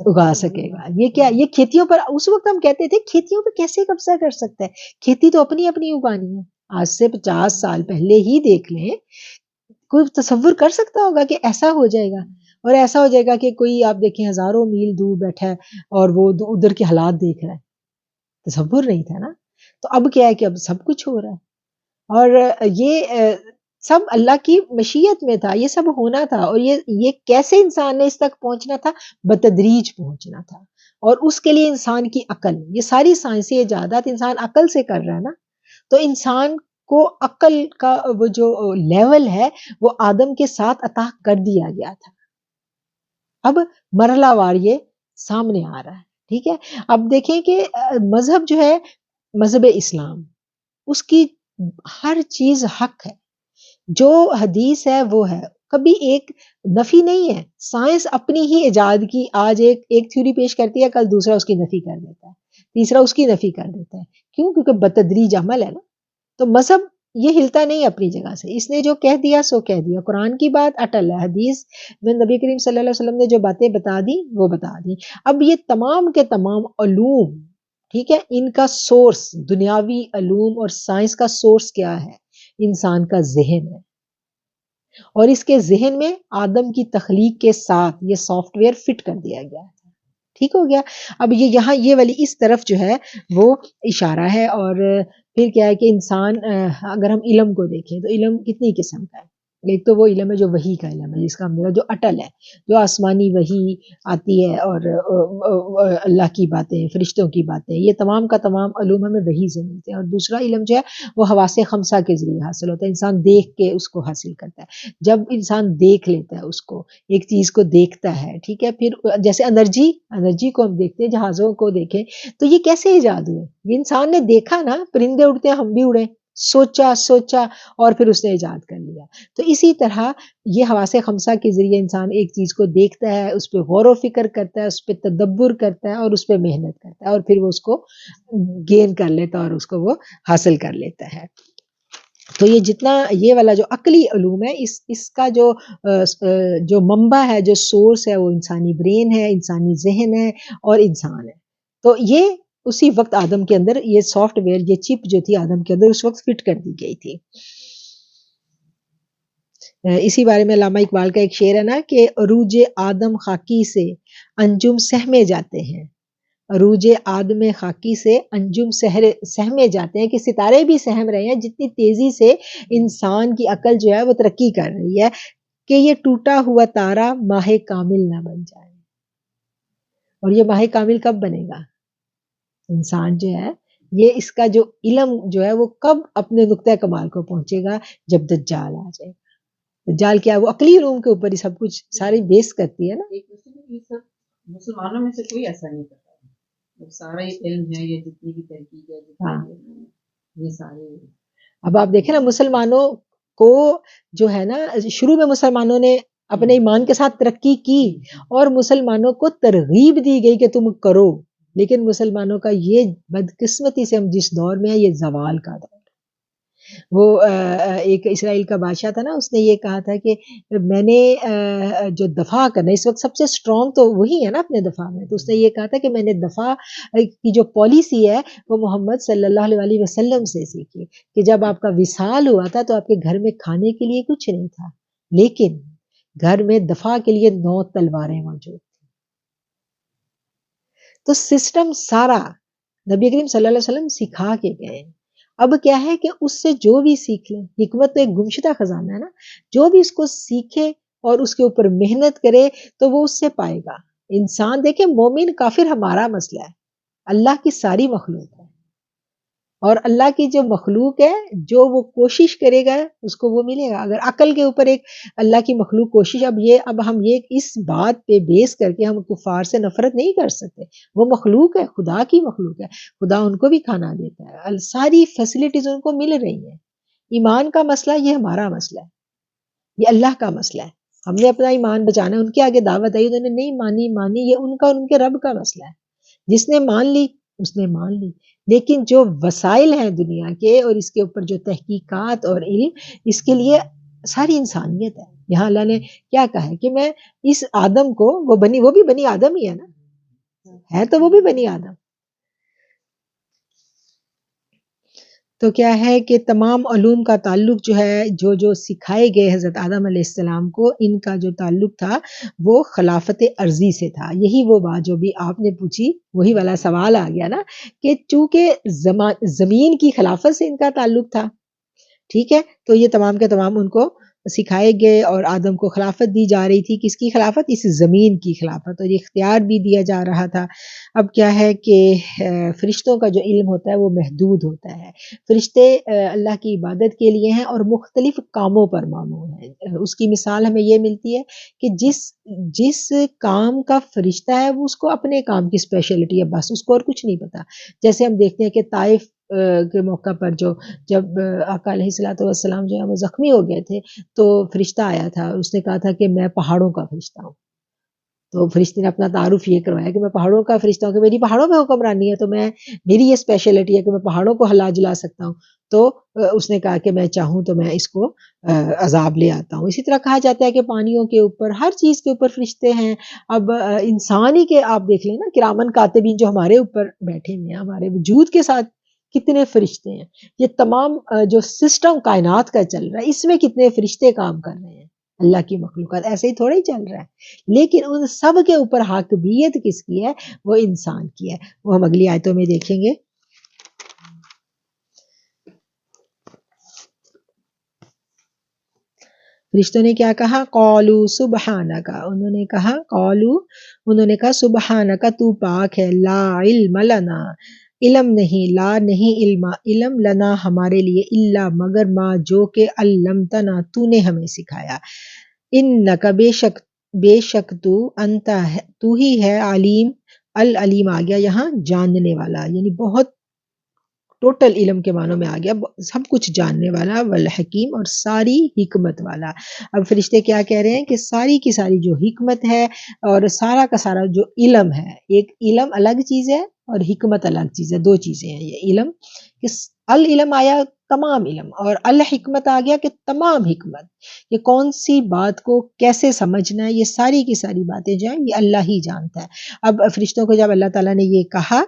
اگا سکے گا، یہ کیا؟ یہ کھیتیوں پر، اس وقت ہم کہتے تھے کھیتیوں پہ کیسے قبضہ کر سکتا ہے؟ کھیتی تو اپنی اپنی اگانی ہے. آج سے 50 سال پہلے ہی دیکھ لیں، کوئی تصور کر سکتا ہوگا کہ ایسا ہو جائے گا؟ اور ایسا ہو جائے گا کہ کوئی آپ دیکھیں ہزاروں میل دور بیٹھا ہے اور وہ ادھر کے حالات دیکھ رہا ہے. تصور نہیں تھا نا. تو اب کیا ہے کہ اب سب کچھ ہو رہا ہے، اور یہ سب اللہ کی مشیت میں تھا، یہ سب ہونا تھا. اور یہ کیسے انسان نے اس تک پہنچنا تھا؟ بتدریج پہنچنا تھا. اور اس کے لیے انسان کی عقل، یہ ساری سائنسی ایجادات انسان عقل سے کر رہا ہے نا. تو انسان کو عقل کا وہ جو لیول ہے وہ آدم کے ساتھ عطا کر دیا گیا تھا. اب مرحلہ وار یہ سامنے آ رہا ہے. ٹھیک ہے، اب دیکھیں کہ مذہب جو ہے، مذہب اسلام، اس کی ہر چیز حق ہے. جو حدیث ہے وہ ہے، کبھی ایک نفی نہیں ہے. سائنس اپنی ہی ایجاد کی آج ایک تھیوری پیش کرتی ہے، کل دوسرا اس کی نفی کر دیتا ہے، تیسرا اس کی نفی کر دیتا ہے. کیوں؟ کیونکہ بتدریج عمل ہے نا. تو مذہب یہ ہلتا نہیں اپنی جگہ سے، اس نے جو کہہ دیا سو کہہ دیا. قرآن کی بات اٹل ہے، حدیث میں نبی کریم صلی اللہ علیہ وسلم نے جو باتیں بتا دی وہ بتا دی. اب یہ تمام کے تمام علوم، ٹھیک ہے، ان کا سورس، دنیاوی علوم اور سائنس کا سورس کیا ہے؟ انسان کا ذہن ہے. اور اس کے ذہن میں آدم کی تخلیق کے ساتھ یہ سافٹ ویئر فٹ کر دیا گیا ہے. ٹھیک ہو گیا. اب یہ یہاں یہ والی اس طرف جو ہے وہ اشارہ ہے. اور پھر کیا ہے کہ انسان، اگر ہم علم کو دیکھیں تو علم کتنی قسم کا ہے. ایک تو وہ علم ہے جو وحی کا علم ہے، جس کا ہم نے جو اٹل ہے، جو آسمانی وحی آتی ہے، اور اللہ کی باتیں، فرشتوں کی باتیں، یہ تمام کا تمام علوم ہمیں وحی سے ملتے ہیں. اور دوسرا علم جو ہے وہ حواس خمسہ کے ذریعے حاصل ہوتا ہے، انسان دیکھ کے اس کو حاصل کرتا ہے. جب انسان دیکھ لیتا ہے اس کو، ایک چیز کو دیکھتا ہے، ٹھیک ہے، پھر جیسے انرجی کو ہم دیکھتے ہیں، جہازوں کو دیکھیں تو یہ کیسے ایجاد ہوئے؟ یہ انسان نے دیکھا نا، پرندے اڑتے ہیں ہم بھی اڑیں، سوچا اور پھر اس نے ایجاد کر لیا. تو اسی طرح یہ حواس خمسہ کے ذریعے انسان ایک چیز کو دیکھتا ہے، اس پہ غور و فکر کرتا ہے، اس پہ تدبر کرتا ہے، اور اس پہ محنت کرتا ہے، اور پھر وہ اس کو گین کر لیتا ہے اور اس کو وہ حاصل کر لیتا ہے. تو یہ جتنا یہ والا جو عقلی علوم ہے، اس کا جو منبع ہے، جو سورس ہے، وہ انسانی برین ہے، انسانی ذہن ہے اور انسان ہے. تو یہ اسی وقت آدم کے اندر یہ سافٹ ویئر، یہ چپ جو تھی آدم کے اندر اس وقت فٹ کر دی گئی تھی. اسی بارے میں علامہ اقبال کا ایک شعر ہے نا کہ عروج آدم خاکی سے انجم سہمے جاتے ہیں. عروج آدم خاکی سے انجم سہمے جاتے ہیں، کہ ستارے بھی سہم رہے ہیں جتنی تیزی سے انسان کی عقل جو ہے وہ ترقی کر رہی ہے، کہ یہ ٹوٹا ہوا تارا ماہ کامل نہ بن جائے. اور یہ ماہ کامل کب بنے گا؟ انسان جو ہے، یہ اس کا جو علم جو ہے وہ کب اپنے نقطہ کمال کو پہنچے گا؟ جب دجال آ جائے گا. دجال کیا ہے؟ وہ عقلی علوم کے اوپر ہی سب کچھ ساری بیس کرتی ہے نا. مسلمانوں میں سے کوئی ایسا نہیں کرتا، سارا علم ہے، یہ جتنی بھی تحقیق ہے، یہ سارے. اب آپ دیکھیں نا، مسلمانوں کو جو ہے نا، شروع میں مسلمانوں نے اپنے ایمان کے ساتھ ترقی کی اور مسلمانوں کو ترغیب دی گئی کہ تم کرو. لیکن مسلمانوں کا یہ بدقسمتی سے ہم جس دور میں ہیں، یہ زوال کا دور. وہ ایک اسرائیل کا بادشاہ تھا نا، اس نے یہ کہا تھا کہ میں نے جو دفاع کرنا، اس وقت سب سے اسٹرانگ تو وہی ہے نا اپنے دفاع میں، تو اس نے یہ کہا تھا کہ میں نے دفاع کی جو پالیسی ہے وہ محمد صلی اللہ علیہ وسلم سے سیکھی، کہ جب آپ کا وصال ہوا تھا تو آپ کے گھر میں کھانے کے لیے کچھ نہیں تھا، لیکن گھر میں دفاع کے لیے 9 تلواریں موجود تھیں۔ تو سسٹم سارا نبی کریم صلی اللہ علیہ وسلم سکھا کے گئے۔ اب کیا ہے کہ اس سے جو بھی سیکھ لیں، حکمت تو ایک گمشدہ خزانہ ہے نا، جو بھی اس کو سیکھے اور اس کے اوپر محنت کرے تو وہ اس سے پائے گا۔ انسان دیکھیں، مومن کافر ہمارا مسئلہ ہے، اللہ کی ساری مخلوق ہے، اور اللہ کی جو مخلوق ہے جو وہ کوشش کرے گا اس کو وہ ملے گا۔ اگر عقل کے اوپر ایک اللہ کی مخلوق کوشش، اب ہم یہ اس بات پہ بیس کر کے ہم کفار سے نفرت نہیں کر سکتے، وہ مخلوق ہے، خدا کی مخلوق ہے، خدا ان کو بھی کھانا دیتا ہے، ساری فیسلٹیز ان کو مل رہی ہیں۔ ایمان کا مسئلہ یہ ہمارا مسئلہ ہے، یہ اللہ کا مسئلہ ہے، ہم نے اپنا ایمان بچانا ہے۔ ان کے آگے دعوت آئی، انہوں نے نہیں مانی، یہ ان کا اور ان کے رب کا مسئلہ ہے۔ جس نے مان لی اس نے مان لی، لیکن جو وسائل ہیں دنیا کے اور اس کے اوپر جو تحقیقات اور علم، اس کے لیے ساری انسانیت ہے۔ یہاں اللہ نے کیا کہا ہے کہ میں اس آدم کو، وہ بھی بنی آدم ہی ہے نا، ہے تو وہ بھی بنی آدم۔ تو کیا ہے کہ تمام علوم کا تعلق جو ہے، جو سکھائے گئے حضرت آدم علیہ السلام کو، ان کا جو تعلق تھا وہ خلافت ارضی سے تھا۔ یہی وہ بات جو بھی آپ نے پوچھی، وہی والا سوال آ گیا نا، کہ چونکہ زمین کی خلافت سے ان کا تعلق تھا، ٹھیک ہے، تو یہ تمام کے تمام ان کو سکھائے گئے، اور آدم کو خلافت دی جا رہی تھی۔ کس کی خلافت؟ اس زمین کی خلافت، اور یہ اختیار بھی دیا جا رہا تھا۔ اب کیا ہے کہ فرشتوں کا جو علم ہوتا ہے وہ محدود ہوتا ہے۔ فرشتے اللہ کی عبادت کے لیے ہیں اور مختلف کاموں پر مامور ہیں۔ اس کی مثال ہمیں یہ ملتی ہے کہ جس کام کا فرشتہ ہے وہ اس کو اپنے کام کی اسپیشلٹی ہے، بس اس کو اور کچھ نہیں پتا۔ جیسے ہم دیکھتے ہیں کہ طائف کے موقع پر جب آقا علیہ الصلوۃ والسلام جو ہے وہ زخمی ہو گئے تھے، تو فرشتہ آیا تھا، اس نے کہا تھا کہ میں پہاڑوں کا فرشتہ ہوں۔ تو فرشتے نے اپنا تعارف یہ کروایا کہ میں پہاڑوں کا فرشتہ ہوں، کہ میری پہاڑوں میں حکمرانی ہے، تو میری یہ اسپیشلٹی ہے کہ میں پہاڑوں کو ہلا جلا سکتا ہوں۔ تو اس نے کہا کہ میں چاہوں تو میں اس کو عذاب لے آتا ہوں۔ اسی طرح کہا جاتا ہے کہ پانیوں کے اوپر، ہر چیز کے اوپر فرشتے ہیں۔ اب انسان ہی کے آپ دیکھ لیں نا، کرامن کاتبین جو ہمارے اوپر بیٹھے ہوئے ہیں، ہمارے وجود کے ساتھ کتنے فرشتے ہیں۔ یہ تمام جو سسٹم کائنات کا چل رہا ہے، اس میں کتنے فرشتے کام کر رہے ہیں۔ اللہ کی مخلوقات ایسے ہی تھوڑا ہی چل رہا ہے، لیکن ان سب کے اوپر حاکمیت کس کی ہے؟ وہ انسان کی ہے۔ وہ ہم اگلی آیتوں میں دیکھیں گے۔ فرشتوں نے کیا کہا؟ قالو سبحانک، انہوں نے کہا سبحانک، تو پاک ہے، لا علم لنا، علم نہیں، لا نہیں، علم لنا ہمارے لیے، الا مگر ما جو کہ علمتنا تو نے ہمیں سکھایا، انک بے شک تو، انت تو ہی ہے، علیم، العلیم آ گیا یہاں جاننے والا، یعنی بہت ٹوٹل علم کے معنوں میں آ گیا، سب کچھ جاننے والا، والحکیم، اور ساری حکمت والا۔ اب فرشتے کیا کہہ رہے ہیں کہ ساری کی ساری جو حکمت ہے اور سارا کا سارا جو علم ہے، ایک علم الگ چیز ہے اور حکمت الگ چیز ہے، دو چیزیں ہیں یہ علم، کہ العلم آیا تمام علم، اور الحکمت آ گیا کہ تمام حکمت، کہ کون سی بات کو کیسے سمجھنا ہے، یہ ساری کی ساری باتیں جو ہیں یہ اللہ ہی جانتا ہے۔ اب فرشتوں کو جب اللہ تعالیٰ نے یہ کہا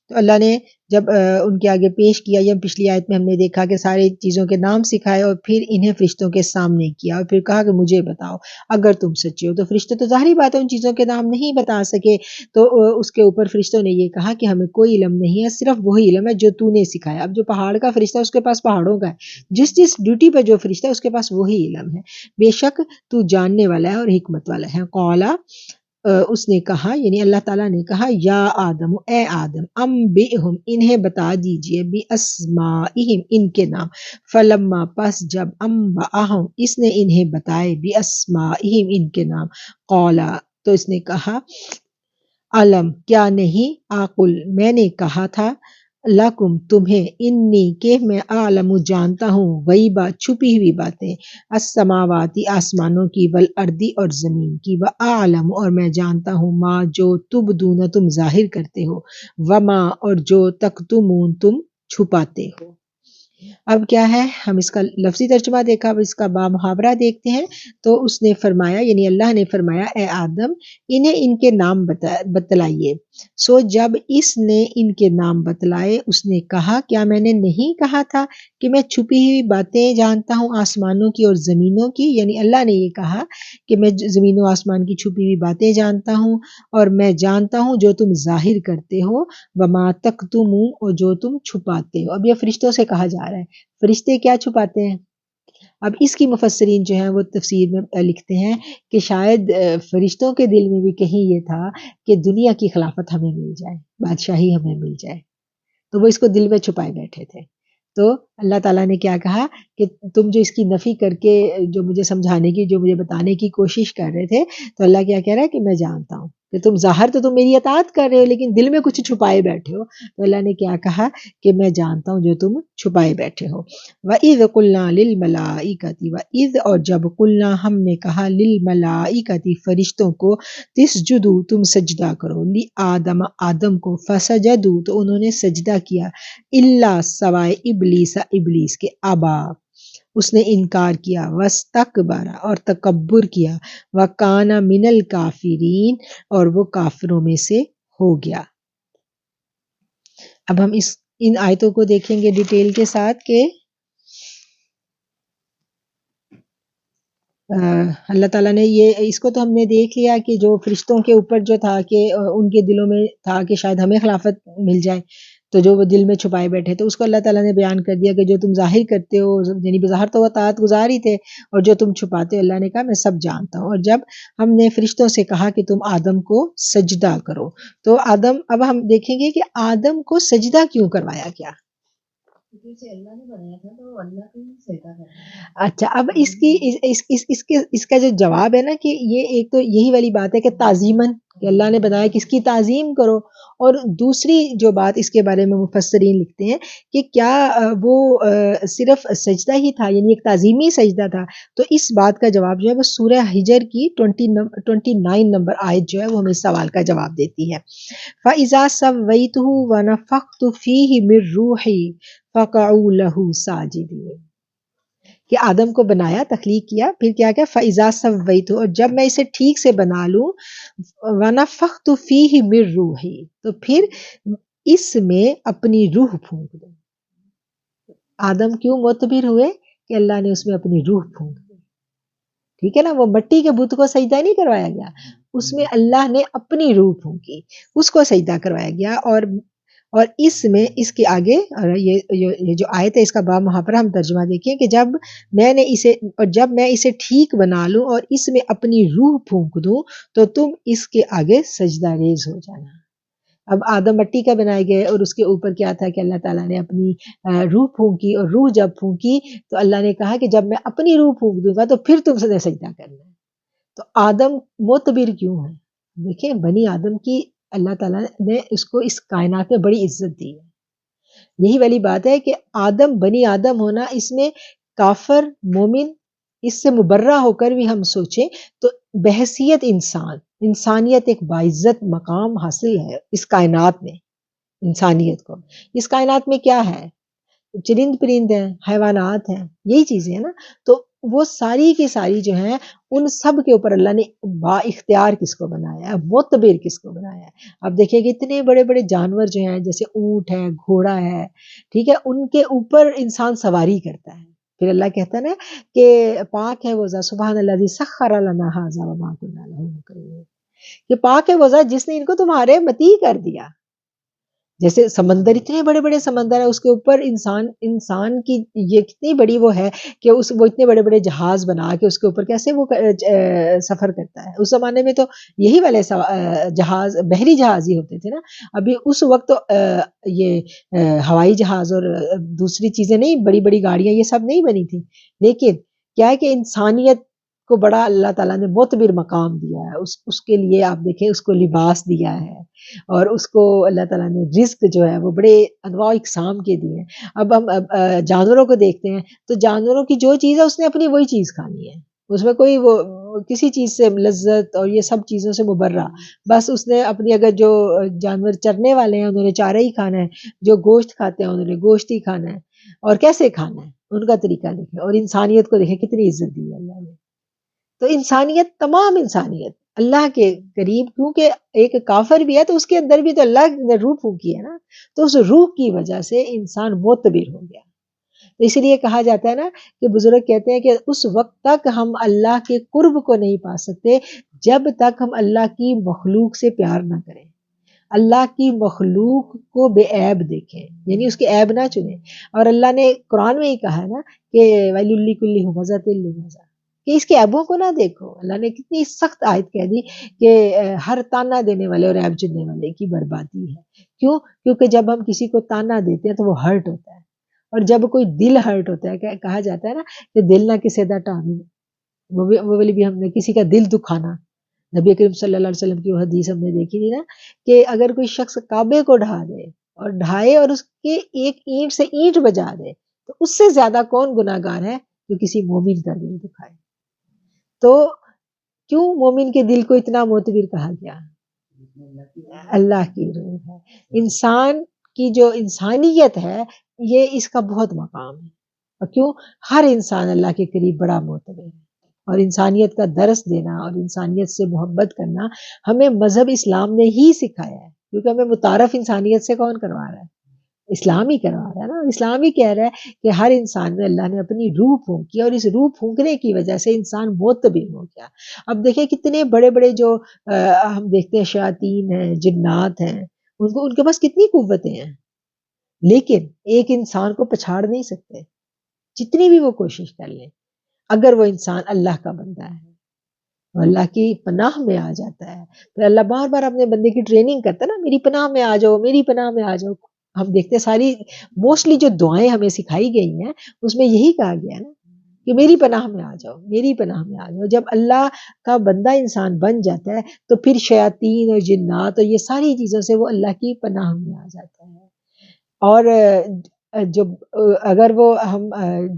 تو اللہ نے جب ان کے آگے پیش کیا، یہ پچھلی آیت میں ہم نے دیکھا کہ ساری چیزوں کے نام سکھائے اور پھر انہیں فرشتوں کے سامنے کیا اور پھر کہا کہ مجھے بتاؤ اگر تم سچے ہو۔ تو فرشتے تو ظاہری بات ہے ان چیزوں کے نام نہیں بتا سکے، تو اس کے اوپر فرشتوں نے یہ کہا کہ ہمیں کوئی علم نہیں ہے، صرف وہی علم ہے جو تو نے سکھایا۔ اب جو پہاڑ کا فرشتہ ہے اس کے پاس پہاڑوں کا ہے، جس ڈیوٹی پہ جو فرشتہ ہے اس کے پاس وہی علم ہے، بے شک تو جاننے والا ہے اور حکمت والا ہے۔ قالا، اس نے کہا، یعنی اللہ تعالیٰ نے کہا، یا آدم، اے آدم، انبئہم، انہیں بتا دیجئے، باسمائہم، ان کے نام، فلما، پس جب، انبأہم، اس نے انہیں بتائے، باسمائہم، ان کے نام، قالا، تو اس نے کہا، علم، کیا نہیں، آقل، میں نے کہا تھا، لکم، تمہیں، انی، کہ میں، اعلم، جانتا ہوں، غیبا، چھپی ہوئی باتیں، السماواتی، آسمانوں کی، والارضی، اور زمین کی، واعلم، اور میں جانتا ہوں، ما، جو تبدون، تم ظاہر کرتے ہو، وما، اور جو تکتمون، تم چھپاتے ہو۔ اب کیا ہے، ہم اس کا لفظی ترجمہ دیکھا، اب اس کا بامحاورہ دیکھتے ہیں. تو اس نے فرمایا، یعنی اللہ نے فرمایا، اے آدم انہیں ان کے نام بتلائیے. سو جب اس نے ان کے نام بتلائے، اس نے کہا کیا میں نے نہیں کہا تھا کہ میں چھپی ہوئی باتیں جانتا ہوں آسمانوں کی اور زمینوں کی. یعنی اللہ نے یہ کہا کہ میں زمین و آسمان کی چھپی ہوئی باتیں جانتا ہوں، اور میں جانتا ہوں جو تم ظاہر کرتے ہو، وما تکتمون، اور جو تم چھپاتے ہو. اب یہ فرشتوں سے کہا جا رہا ہے، فرشتے کیا چھپاتے ہیں؟ اب اس کی مفسرین جو ہیں وہ تفسیر میں لکھتے ہیں کہ شاید فرشتوں کے دل میں بھی کہیں یہ تھا کہ دنیا کی خلافت ہمیں مل جائے، بادشاہی ہمیں مل جائے، تو وہ اس کو دل میں چھپائے بیٹھے تھے. تو اللہ تعالیٰ نے کیا کہا کہ تم جو اس کی نفی کر کے جو مجھے سمجھانے کی، جو مجھے بتانے کی کوشش کر رہے تھے، تو اللہ کیا کہہ رہا ہے کہ میں جانتا ہوں کہ تم ظاہر تو تم میری اطاعت کر رہے ہو لیکن دل میں کچھ چھپائے بیٹھے ہو. تو اللہ نے کیا کہا کہ میں جانتا ہوں جو تم چھپائے بیٹھے ہو. وَإِذْ قُلْنَا لِلْمَلَائِكَةِ، وَإِذْ، اور جب قُلْنَا ہم نے کہا، لِلْمَلَائِكَةِ فرشتوں کو، تسجدوا تم سجدہ کرو، لِآدَمَ آدم کو، فسجدوا تو انہوں نے سجدہ کیا، الا سوائے ابلیس ابلیس کے، ابا اس نے انکار کیا، واستکبر اور تکبر کیا، وکان من الکافرین اور وہ کافروں میں سے ہو گیا. اب ہم ان آیتوں کو دیکھیں گے ڈیٹیل کے ساتھ کہ اللہ تعالیٰ نے اس کو تو ہم نے دیکھ لیا کہ جو فرشتوں کے اوپر جو تھا کہ ان کے دلوں میں تھا کہ شاید ہمیں خلافت مل جائے، تو جو وہ دل میں چھپائے بیٹھے تو اس کو اللہ تعالیٰ نے بیان کر دیا کہ جو تم ظاہر کرتے ہو، یعنی بظاہر تو وہ اطاعت گزار ہی تھے، اور جو تم چھپاتے ہو اللہ نے کہا میں سب جانتا ہوں. اور جب ہم نے فرشتوں سے کہا کہ تم آدم کو سجدہ کرو، تو اب ہم دیکھیں گے کہ آدم کو سجدہ کیوں کروایا گیا. اللہ نے بنایا تھا تو اللہ کو ہی سجدہ کرنا. اچھا، اب اس کا جو جواب ہے نا کہ یہ ایک تو یہی والی بات ہے کہ تعظیماً، کہ اللہ نے بتایا کہ اس کی تعظیم کرو، اور دوسری جو بات اس کے بارے میں مفسرین لکھتے ہیں کہ کیا وہ صرف سجدہ ہی تھا، یعنی ایک تعظیمی سجدہ تھا. تو اس بات کا جواب جو ہے وہ سورہ حجر کی 29 نمبر آیت جو ہے وہ ہمیں اس سوال کا جواب دیتی ہے. فَإِذَا سَوَّيْتُهُ وَنَفَخْتُ فِيهِ مِن رُّوحِي فَقَعُوا لَهُ سَاجِدِينَ، کہ آدم کو بنایا، تخلیق کیا، پھر کیا کیا، فَإِذَا سَوَّيْتُهُ، اور جب میں اسے ٹھیک سے بنا لوں، وَنَفَخْتُ فِيهِ مِن رُّوحِي، تو پھر اس میں اپنی روح پھونک دوں. آدم کیوں معتبر ہوئے کہ اللہ نے اس میں اپنی روح پھونک دی. ٹھیک ہے نا، وہ مٹی کے بت کو سجدہ نہیں کروایا گیا، اس میں اللہ نے اپنی روح پھونکی، اس کو سجدہ کروایا گیا. اور اس میں اس کے آگے، اور یہ جو آیت ہے اس کا بامحاورہ ہم ترجمہ دیکھیں کہ جب میں اسے ٹھیک بنا لوں اور اس میں اپنی روح پھونک دوں تو تم اس کے آگے سجدہ ریز ہو جانا. اب آدم مٹی کا بنائے گئے اور اس کے اوپر کیا تھا کہ اللہ تعالیٰ نے اپنی روح پھونکی، اور روح جب پھونکی تو اللہ نے کہا کہ جب میں اپنی روح پھونک دوں گا تو پھر تم سے سجدہ کرنا ہے. تو آدم معتبر کیوں ہے؟ دیکھیں بنی آدم کی اللہ تعالیٰ نے اس کو اس کائنات میں بڑی عزت دی ہے. یہی والی بات ہے کہ آدم، بنی آدم ہونا، اس میں کافر مومن اس سے مبرہ ہو کر بھی ہم سوچیں تو بحیثیت انسانیت ایک باعزت مقام حاصل ہے اس کائنات میں. انسانیت کو اس کائنات میں کیا ہے، چرند پرند ہیں، حیوانات ہیں، یہی چیزیں ہیں نا. تو وہ ساری کی ساری جو ہیں ان سب کے اوپر اللہ نے با اختیار کس کو بنایا ہے، معتبر کس کو بنایا ہے. اب دیکھیں کہ اتنے بڑے بڑے جانور جو ہیں جیسے اونٹ ہے، گھوڑا ہے، ٹھیک ہے، ان کے اوپر انسان سواری کرتا ہے. پھر اللہ کہتا ہے نا کہ پاک ہے وہ ذات، سبحان الذی سخر لنا ھذا وما كنا له مقرنین، کہ پاک ہے وہ ذات جس نے ان کو تمہارے مطیع کر دیا. جیسے سمندر، اتنے بڑے بڑے سمندر ہے، اس کے اوپر انسان کی یہ کتنی بڑی وہ ہے کہ وہ اتنے بڑے بڑے جہاز بنا کے اس کے اوپر کیسے وہ سفر کرتا ہے. اس زمانے میں تو یہی والے جہاز، بحری جہاز ہی ہوتے تھے نا. ابھی اس وقت یہ ہوائی جہاز اور دوسری چیزیں نہیں، بڑی بڑی گاڑیاں یہ سب نہیں بنی تھی. لیکن کیا ہے کہ انسانیت کو بڑا اللہ تعالیٰ نے معتبر مقام دیا ہے. اس کے لیے آپ دیکھیں اس کو لباس دیا ہے، اور اس کو اللہ تعالیٰ نے رزق جو ہے وہ بڑے انواع اقسام کے دیے ہیں. اب ہم جانوروں کو دیکھتے ہیں تو جانوروں کی جو چیز ہے اس نے اپنی وہی چیز کھانی ہے، اس میں کوئی وہ کسی چیز سے لذت اور یہ سب چیزوں سے مبرہ، بس اس نے اپنی، اگر جو جانور چرنے والے ہیں انہوں نے چارہ ہی کھانا ہے، جو گوشت کھاتے ہیں انہوں نے گوشت ہی کھانا ہے. اور کیسے کھانا ہے ان کا طریقہ دیکھیں، اور انسانیت کو دیکھیں کتنی عزت دی ہے اللہ نے. تو انسانیت، تمام انسانیت اللہ کے قریب، کیونکہ ایک کافر بھی ہے تو اس کے اندر بھی تو اللہ نے روح پھونکی ہے نا، تو اس روح کی وجہ سے انسان معتبر ہو گیا. تو اسی لیے کہا جاتا ہے نا کہ بزرگ کہتے ہیں کہ اس وقت تک ہم اللہ کے قرب کو نہیں پا سکتے جب تک ہم اللہ کی مخلوق سے پیار نہ کریں، اللہ کی مخلوق کو بے عیب دیکھیں، یعنی اس کے عیب نہ چنیں. اور اللہ نے قرآن میں ہی کہا ہے نا کہ وَيْلٌ لِّكُلِّ ہُمَزَةٍ لُمَزَةٍ، کہ اس کے عیبوں کو نہ دیکھو. اللہ نے کتنی سخت آیت کہہ دی کہ ہر تانا دینے والے اور عیب چننے والے کی بربادی ہے. کیوں؟ کیونکہ جب ہم کسی کو تانا دیتے ہیں تو وہ ہرٹ ہوتا ہے، اور جب کوئی دل ہرٹ ہوتا ہے، کہا جاتا ہے نا کہ دل نہ کسی دا ٹانو، وہ والی بھی ہم نے کسی کا دل دکھانا. نبی کریم صلی اللہ علیہ وسلم کی وہ حدیث ہم نے دیکھی تھی نا کہ اگر کوئی شخص کعبے کو ڈھا دے اور ڈھائے اور اس کے ایک اینٹ سے اینٹ بجا دے، تو اس سے زیادہ کون گناہ گار ہے جو کسی مومن کا دل دکھائے. تو کیوں مومن کے دل کو اتنا معتبر کہا گیا؟ اللہ کی روح ہے. انسان کی جو انسانیت ہے یہ اس کا بہت مقام ہے. اور کیوں؟ ہر انسان اللہ کے قریب بڑا معتبر ہے. اور انسانیت کا درس دینا اور انسانیت سے محبت کرنا ہمیں مذہب اسلام نے ہی سکھایا ہے، کیونکہ ہمیں متعارف انسانیت سے کون کروا رہا ہے؟ اسلام ہی کروا رہا ہے نا. اسلام ہی کہہ رہا ہے کہ ہر انسان میں اللہ نے اپنی روح پھونکی، اور اس روح پھونکنے کی وجہ سے انسان معتبر ہو گیا. اب دیکھیں کتنے بڑے بڑے جو ہم دیکھتے ہیں شیاطین ہیں، جنات ہیں، ان کے پاس کتنی قوتیں ہیں، لیکن ایک انسان کو پچھاڑ نہیں سکتے جتنی بھی وہ کوشش کر لیں، اگر وہ انسان اللہ کا بندہ ہے، وہ اللہ کی پناہ میں آ جاتا ہے. تو اللہ بار بار اپنے بندے کی ٹریننگ کرتا ہے نا، میری پناہ میں آ جاؤ، میری پناہ میں آ جاؤ. ہم دیکھتے ہیں ساری موسٹلی جو دعائیں ہمیں سکھائی گئی ہیں اس میں یہی کہا گیا ہے نا کہ میری پناہ میں آ جاؤ، میری پناہ میں آ جاؤ. جب اللہ کا بندہ انسان بن جاتا ہے تو پھر شیاطین اور جنات اور یہ ساری چیزوں سے وہ اللہ کی پناہ میں آ جاتا ہے. اور جب اگر وہ ہم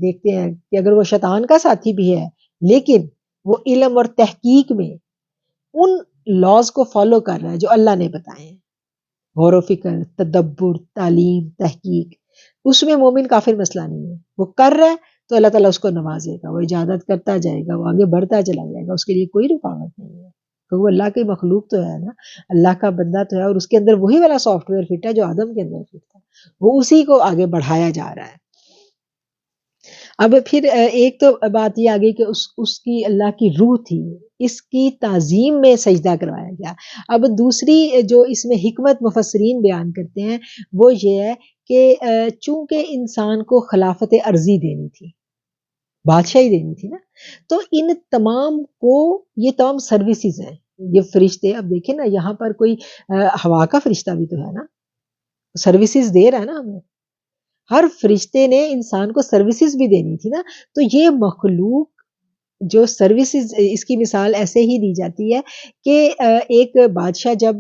دیکھتے ہیں کہ اگر وہ شیطان کا ساتھی بھی ہے لیکن وہ علم اور تحقیق میں ان لاز کو فالو کر رہا ہے جو اللہ نے بتائے ہیں، غور و فکر، تدبر، تعلیم، تحقیق، اس میں مومن کافر مسئلہ نہیں ہے. وہ کر رہا ہے تو اللہ تعالیٰ اس کو نوازے گا، وہ اجازت کرتا جائے گا، وہ آگے بڑھتا چلا جائے گا، اس کے لیے کوئی رکاوٹ نہیں ہے، کیونکہ وہ اللہ کی مخلوق تو ہے نا، اللہ کا بندہ تو ہے، اور اس کے اندر وہی والا سافٹ ویئر فٹ ہے جو آدم کے اندر فٹ تھا، وہ اسی کو آگے بڑھایا جا رہا ہے. اب پھر ایک تو بات یہ آ گئی کہ اس کی اللہ کی روح تھی، اس کی تعظیم میں سجدہ کروایا گیا. اب دوسری جو اس میں حکمت مفسرین بیان کرتے ہیں وہ یہ ہے کہ چونکہ انسان کو خلافت عرضی دینی تھی، بادشاہی دینی تھی نا، تو ان تمام کو یہ تمام سروسز ہیں، یہ فرشتے، اب دیکھیں نا یہاں پر کوئی ہوا کا فرشتہ بھی تو ہے نا، سروسز دے رہا ہے نا ہمیں، ہر فرشتے نے انسان کو سروسز بھی دینی تھی نا. تو یہ مخلوق جو سروسز، اس کی مثال ایسے ہی دی جاتی ہے کہ ایک بادشاہ جب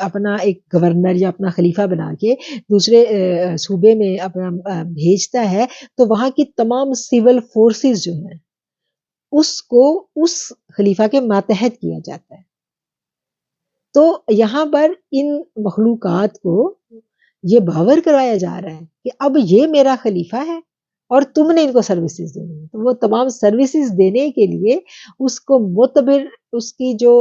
اپنا ایک گورنر یا اپنا خلیفہ بنا کے دوسرے صوبے میں اپنا بھیجتا ہے تو وہاں کی تمام سول فورسز جو ہیں اس کو اس خلیفہ کے ماتحت کیا جاتا ہے. تو یہاں پر ان مخلوقات کو یہ باور کروایا جا رہا ہے کہ اب یہ میرا خلیفہ ہے اور تم نے ان کو سروسز دینی ہے. تو وہ تمام سروسز دینے کے لیے اس کو معتبر، اس کی جو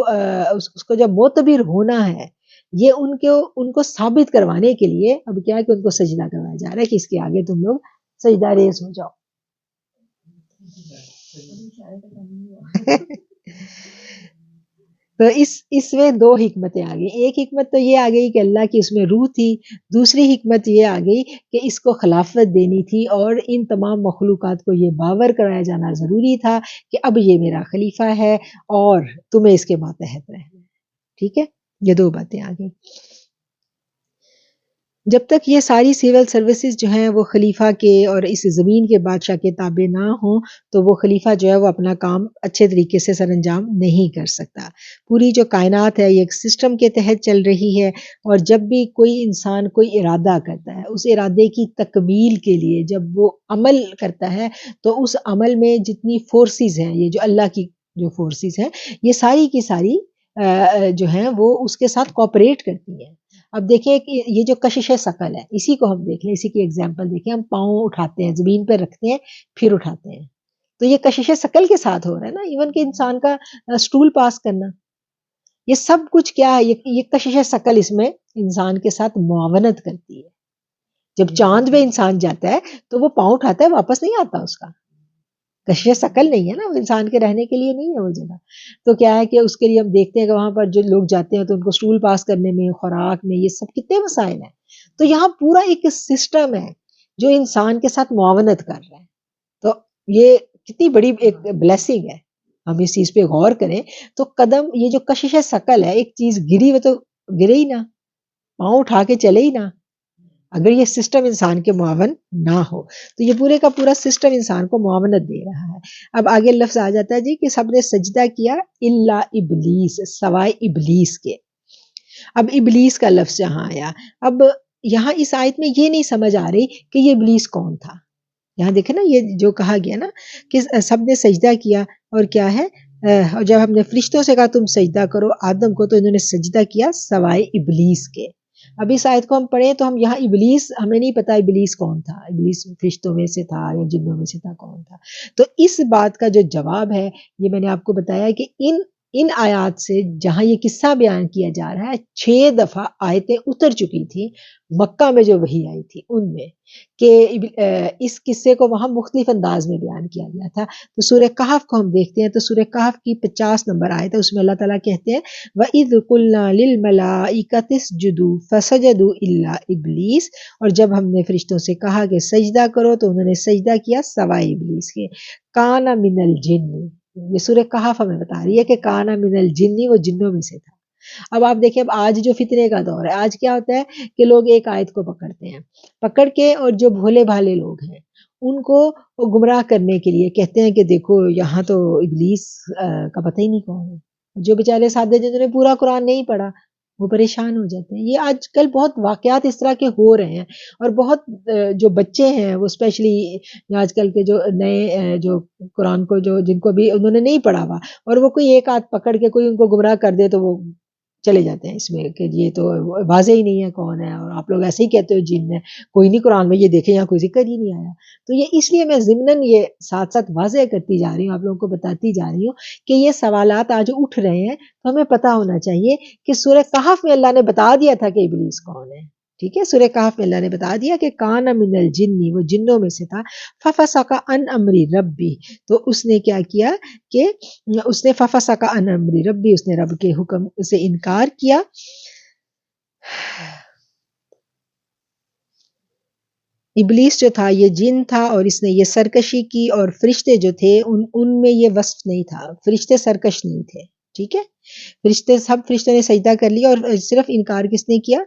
اس کو جب معتبر ہونا ہے، یہ ان کو ثابت کروانے کے لیے اب کیا ہے کہ ان کو سجدہ کروایا جا رہا ہے کہ اس کے آگے تم لوگ سجدہ ریز ہو جاؤ. تو اس میں دو حکمتیں آ گئی. ایک حکمت تو یہ آ گئی کہ اللہ کی اس میں روح تھی، دوسری حکمت یہ آ گئی کہ اس کو خلافت دینی تھی اور ان تمام مخلوقات کو یہ باور کرایا جانا ضروری تھا کہ اب یہ میرا خلیفہ ہے اور تمہیں اس کے ماتحت رہنا ہے. ٹھیک ہے، یہ دو باتیں آ گئی. جب تک یہ ساری سول سروسز جو ہیں وہ خلیفہ کے اور اس زمین کے بادشاہ کے تابع نہ ہوں تو وہ خلیفہ جو ہے وہ اپنا کام اچھے طریقے سے سر انجام نہیں کر سکتا. پوری جو کائنات ہے یہ ایک سسٹم کے تحت چل رہی ہے، اور جب بھی کوئی انسان کوئی ارادہ کرتا ہے، اس ارادے کی تکمیل کے لیے جب وہ عمل کرتا ہے تو اس عمل میں جتنی فورسز ہیں، یہ جو اللہ کی جو فورسز ہیں، یہ ساری کی ساری جو ہیں وہ اس کے ساتھ کوآپریٹ کرتی ہیں. اب دیکھیں کہ یہ جو کشش ثقل ہے، اسی کو ہم دیکھ لیں، اسی کی ایگزامپل دیکھیں. ہم پاؤں اٹھاتے ہیں، زمین پہ رکھتے ہیں پھر اٹھاتے ہیں، تو یہ کشش ثقل کے ساتھ ہو رہا ہے نا. ایون کہ انسان کا سٹول پاس کرنا، یہ سب کچھ کیا ہے، یہ کشش ثقل اس میں انسان کے ساتھ معاونت کرتی ہے. جب چاند پہ انسان جاتا ہے تو وہ پاؤں اٹھاتا ہے، واپس نہیں آتا، اس کا کشش ثقل نہیں ہے نا، وہ انسان کے رہنے کے لیے نہیں ہے وہ جگہ. تو کیا ہے کہ اس کے لیے ہم دیکھتے ہیں کہ وہاں پر جو لوگ جاتے ہیں تو ان کو سٹول پاس کرنے میں، خوراک میں، یہ سب کتنے مسائل ہیں. تو یہاں پورا ایک سسٹم ہے جو انسان کے ساتھ معاونت کر رہا ہے. تو یہ کتنی بڑی ایک بلیسنگ ہے. ہم اس چیز پہ غور کریں تو قدم، یہ جو کشش ثقل ہے، ایک چیز گری وہ تو گرے ہی نہ، پاؤں اٹھا کے چلے ہی نہ، اگر یہ سسٹم انسان کے معاون نہ ہو. تو یہ پورے کا پورا سسٹم انسان کو معاونت دے رہا ہے. اب آگے لفظ آ جاتا ہے جی کہ سب نے سجدہ کیا الا ابلیس، سوائے ابلیس کے. اب ابلیس کا لفظ یہاں آیا. اب یہاں اس آیت میں یہ نہیں سمجھ آ رہی کہ یہ ابلیس کون تھا. یہاں دیکھیں نا، یہ جو کہا گیا نا کہ سب نے سجدہ کیا، اور کیا ہے، جب ہم نے فرشتوں سے کہا تم سجدہ کرو آدم کو، تو انہوں نے سجدہ کیا سوائے ابلیس کے. اب اس آیت کو ہم پڑھیں تو ہم یہاں ابلیس، ہمیں نہیں پتا ابلیس کون تھا، ابلیس فرشتوں میں سے تھا یا جنوں میں سے تھا، کون تھا. تو اس بات کا جو جواب ہے، یہ میں نے آپ کو بتایا کہ ان آیات سے جہاں یہ قصہ بیان کیا جا رہا ہے، 6 دفعہ آیتیں اتر چکی تھی مکہ میں جو وحی آئی تھی ان میں، کہ اس قصے کو وہاں مختلف انداز میں بیان کیا گیا تھا. تو سورہ کہف کو ہم دیکھتے ہیں تو سورہ کہف کی 50 نمبر آیت ہے، اس میں اللہ تعالیٰ کہتے ہیں وَإِذْ قُلْنَا لِلْمَلَائِكَةِ اسْجُدُوا فَسَجَدُوا إِلَّا إِبْلِيسَ، اور جب ہم نے فرشتوں سے کہا کہ سجدہ کرو تو انہوں نے سجدہ کیا سوائے ابلیس کے. کانا من الجن، یہ سورہ کہف ہمیں بتا رہی ہے کہ کانا من الجن، وہ جنوں میں سے تھا. اب آپ دیکھیں، اب آج جو فتنے کا دور ہے، آج کیا ہوتا ہے کہ لوگ ایک آیت کو پکڑتے ہیں، پکڑ کے، اور جو بھولے بھالے لوگ ہیں ان کو گمراہ کرنے کے لیے کہتے ہیں کہ دیکھو یہاں تو ابلیس کا پتہ ہی نہیں کون ہے. جو بیچارے سادے جنہوں نے پورا قرآن نہیں پڑھا وہ پریشان ہو جاتے ہیں. یہ آج کل بہت واقعات اس طرح کے ہو رہے ہیں، اور بہت جو بچے ہیں وہ اسپیشلی آج کل کے جو نئے جو قرآن کو جو جن کو بھی انہوں نے نہیں پڑھا ہوا، اور وہ کوئی ایک آدھ پکڑ کے کوئی ان کو گمراہ کر دے تو وہ چلے جاتے ہیں اس میں کہ یہ تو واضح ہی نہیں ہے کون ہے، اور آپ لوگ ایسے ہی کہتے ہو جن ہے، کوئی نہیں قرآن میں، یہ دیکھیں یہاں کوئی ذکر ہی نہیں آیا. تو یہ اس لیے میں ضمناً یہ ساتھ ساتھ واضح کرتی جا رہی ہوں، آپ لوگوں کو بتاتی جا رہی ہوں کہ یہ سوالات آج اٹھ رہے ہیں تو ہمیں پتہ ہونا چاہیے کہ سورہ کہف میں اللہ نے بتا دیا تھا کہ ابلیس کون ہے. ٹھیک ہے، سورہ کہف میں اللہ نے بتا دیا کہ کان من الجن، وہ جنوں میں سے تھا. ففسق عن امر ربی، تو اس نے کیا کیا کہ اس نے ففسق عن امر ربی، اس نے رب کے حکم سے انکار کیا. ابلیس جو تھا یہ جن تھا، اور اس نے یہ سرکشی کی، اور فرشتے جو تھے ان میں یہ وصف نہیں تھا، فرشتے سرکش نہیں تھے. ٹھیک ہے، سب فرشتوں نے سجدہ کر لیا، اور صرف انکار کس نے کیا؟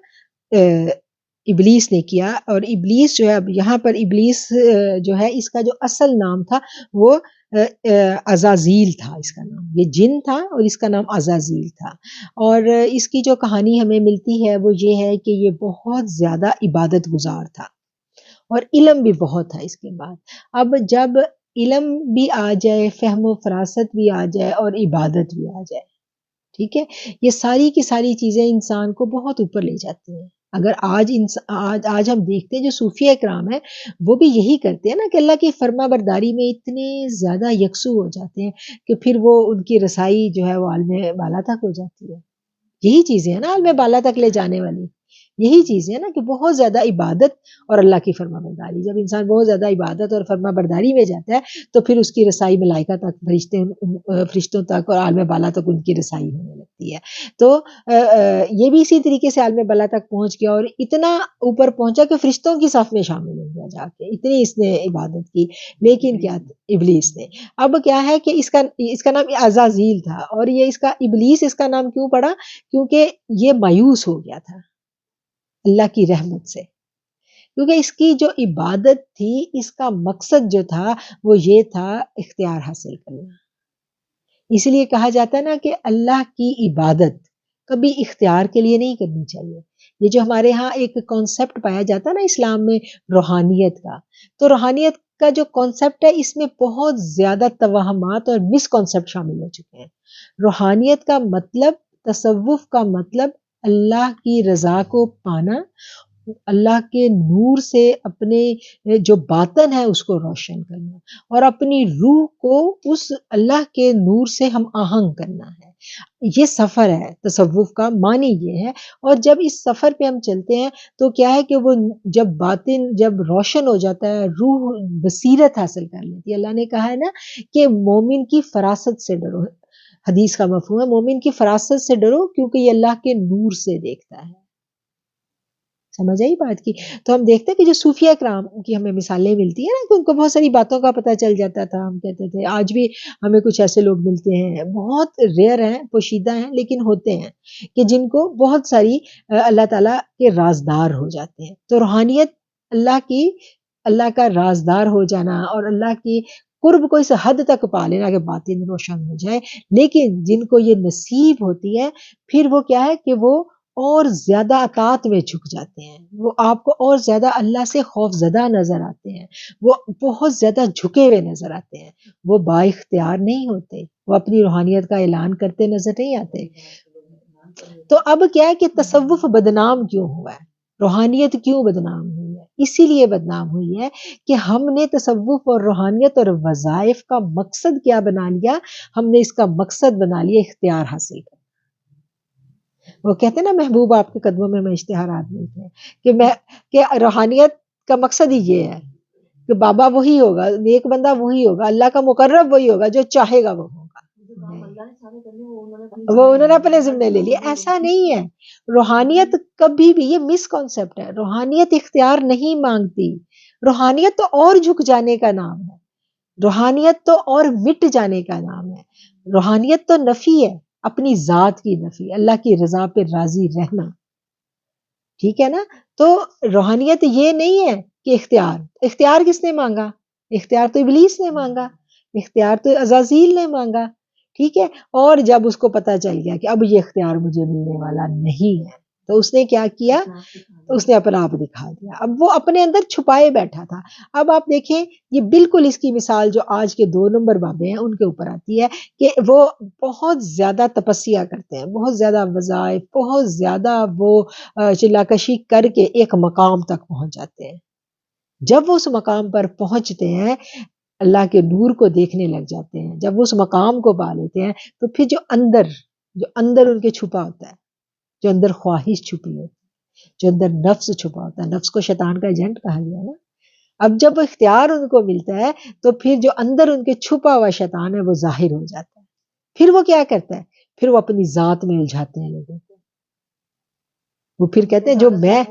ابلیس نے کیا. اور ابلیس جو ہے، اب یہاں پر ابلیس جو ہے، اس کا جو اصل نام تھا وہ عزازیل تھا. اس کا نام، یہ جن تھا اور اس کا نام عزازیل تھا. اور اس کی جو کہانی ہمیں ملتی ہے وہ یہ ہے کہ یہ بہت زیادہ عبادت گزار تھا، اور علم بھی بہت تھا اس کے بعد. اب جب علم بھی آ جائے، فہم و فراست بھی آ جائے، اور عبادت بھی آ جائے، ٹھیک ہے، یہ ساری کی ساری چیزیں انسان کو بہت اوپر لے جاتی ہیں. اگر آج ہم دیکھتے ہیں جو صوفیہ کرام ہیں وہ بھی یہی کرتے ہیں نا کہ اللہ کی فرما برداری میں اتنے زیادہ یکسو ہو جاتے ہیں کہ پھر وہ ان کی رسائی جو ہے وہ عالم بالا تک ہو جاتی ہے. یہی چیزیں ہیں نا عالم بالا تک لے جانے والی، یہی چیزیں ہیں نا کہ بہت زیادہ عبادت اور اللہ کی فرما برداری. جب انسان بہت زیادہ عبادت اور فرما برداری میں جاتا ہے تو پھر اس کی رسائی ملائکہ تک، فرشتوں تک، اور عالم بالا تک ان کی رسائی ہونے لگتی ہے. تو یہ بھی اسی طریقے سے عالم بالا تک پہنچ گیا، اور اتنا اوپر پہنچا کہ فرشتوں کی صف میں شامل ہو گیا جا کے، اتنی اس نے عبادت کی. لیکن کیا ابلیس نے، اب کیا ہے کہ اس کا نام عزازیل تھا، اور یہ اس کا ابلیس اس کا نام کیوں پڑا؟ کیونکہ یہ مایوس ہو گیا تھا اللہ کی رحمت سے. کیونکہ اس کی جو عبادت تھی، اس کا مقصد جو تھا وہ یہ تھا اختیار حاصل کرنا. اس لیے کہا جاتا ہے نا کہ اللہ کی عبادت کبھی اختیار کے لیے نہیں کرنی چاہیے. یہ جو ہمارے ہاں ایک کانسیپٹ پایا جاتا ہے نا اسلام میں روحانیت کا، تو روحانیت کا جو کانسیپٹ ہے اس میں بہت زیادہ توہمات اور مس کانسیپٹ شامل ہو چکے ہیں. روحانیت کا مطلب، تصوف کا مطلب اللہ کی رضا کو پانا، اللہ کے نور سے اپنے جو باطن ہے اس کو روشن کرنا، اور اپنی روح کو اس اللہ کے نور سے ہم آہنگ کرنا ہے۔ یہ سفر ہے تصوف کا، معنی یہ ہے۔ اور جب اس سفر پہ ہم چلتے ہیں تو کیا ہے کہ وہ جب باطن جب روشن ہو جاتا ہے، روح بصیرت حاصل کر لیتی ہے۔ اللہ نے کہا ہے نا کہ مومن کی فراست سے ڈرو، حدیث کا مفہوم ہے مومن کی فراست سے ڈرو کیونکہ یہ اللہ کے نور سے دیکھتا ہے۔ سمجھ آئی بات کی؟ تو ہم دیکھتے ہیں کہ جو صوفیہ کرام کی ہمیں مثالیں ملتی ہیں نا، کہ ان کو بہت ساری باتوں کا پتہ چل جاتا تھا، ہم کہتے تھے آج بھی ہمیں کچھ ایسے لوگ ملتے ہیں، بہت ریئر ہیں، پوشیدہ ہیں، لیکن ہوتے ہیں کہ جن کو بہت ساری اللہ تعالیٰ کے رازدار ہو جاتے ہیں۔ تو روحانیت اللہ کا رازدار ہو جانا اور اللہ کی قرب کو اس حد تک پا لینا کہ باطن روشن ہو جائے، لیکن جن کو یہ نصیب ہوتی ہے پھر وہ کیا ہے کہ وہ اور زیادہ اطاعت میں جھک جاتے ہیں، وہ آپ کو اور زیادہ اللہ سے خوف زدہ نظر آتے ہیں، وہ بہت زیادہ جھکے ہوئے نظر آتے ہیں، وہ با اختیار نہیں ہوتے، وہ اپنی روحانیت کا اعلان کرتے نظر نہیں آتے۔ تو اب کیا ہے کہ تصوف بدنام کیوں ہوا ہے، روحانیت کیوں بدنام ہوئی ہے؟ اسی لیے بدنام ہوئی ہے کہ ہم نے تصوف اور روحانیت اور وظائف کا مقصد کیا بنا لیا، ہم نے اس کا مقصد بنا لیا اختیار حاصل کرنا۔ وہ کہتے ہیں نا محبوب آپ کے قدموں میں اشتہارات ملتے ہیں کہ روحانیت کا مقصد ہی یہ ہے کہ بابا وہی ہوگا، نیک بندہ وہی ہوگا، اللہ کا مقرب وہی ہوگا، جو چاہے گا وہ ہوگا۔ وہ انہوں نے اپنے ذمہ لے لیا، ایسا نہیں ہے۔ روحانیت کبھی بھی، یہ مس کانسیپٹ ہے، روحانیت اختیار نہیں مانگتی، روحانیت تو اور جھک جانے کا نام ہے، روحانیت تو اور مٹ جانے کا نام ہے، روحانیت تو نفی ہے، اپنی ذات کی نفی، اللہ کی رضا پہ راضی رہنا، ٹھیک ہے نا؟ تو روحانیت یہ نہیں ہے کہ اختیار کس نے مانگا؟ اختیار تو ابلیس نے مانگا، اختیار تو عزازیل نے مانگا، ٹھیک ہے؟ اور جب اس کو پتا چل گیا کہ اب یہ اختیار مجھے ملنے والا نہیں ہے تو اس نے کیا کیا؟ اس نے اپنا آپ دکھا دیا، اب وہ اپنے اندر چھپائے بیٹھا تھا۔ اب آپ دیکھیں یہ بالکل اس کی مثال جو آج کے 2 نمبر بابے ہیں ان کے اوپر آتی ہے کہ وہ بہت زیادہ تپسیا کرتے ہیں، بہت زیادہ وظائف، بہت زیادہ وہ چلاکشی کر کے ایک مقام تک پہنچ جاتے ہیں۔ جب وہ اس مقام پر پہنچتے ہیں اللہ کے نور کو دیکھنے لگ جاتے ہیں، جب وہ اس مقام کو پا لیتے ہیں تو پھر جو اندر ان کے چھپا ہوتا ہے، جو اندر خواہش چھپی ہوتی ہے، جو اندر نفس چھپا ہوتا ہے، نفس کو شیطان کا ایجنٹ کہا گیا نا، اب جب وہ اختیار ان کو ملتا ہے تو پھر جو اندر ان کے چھپا ہوا شیطان ہے وہ ظاہر ہو جاتا ہے۔ پھر وہ کیا کرتا ہے؟ پھر وہ اپنی ذات میں الجھاتے ہیں لوگوں کو، وہ پھر کہتے ہیں جو میں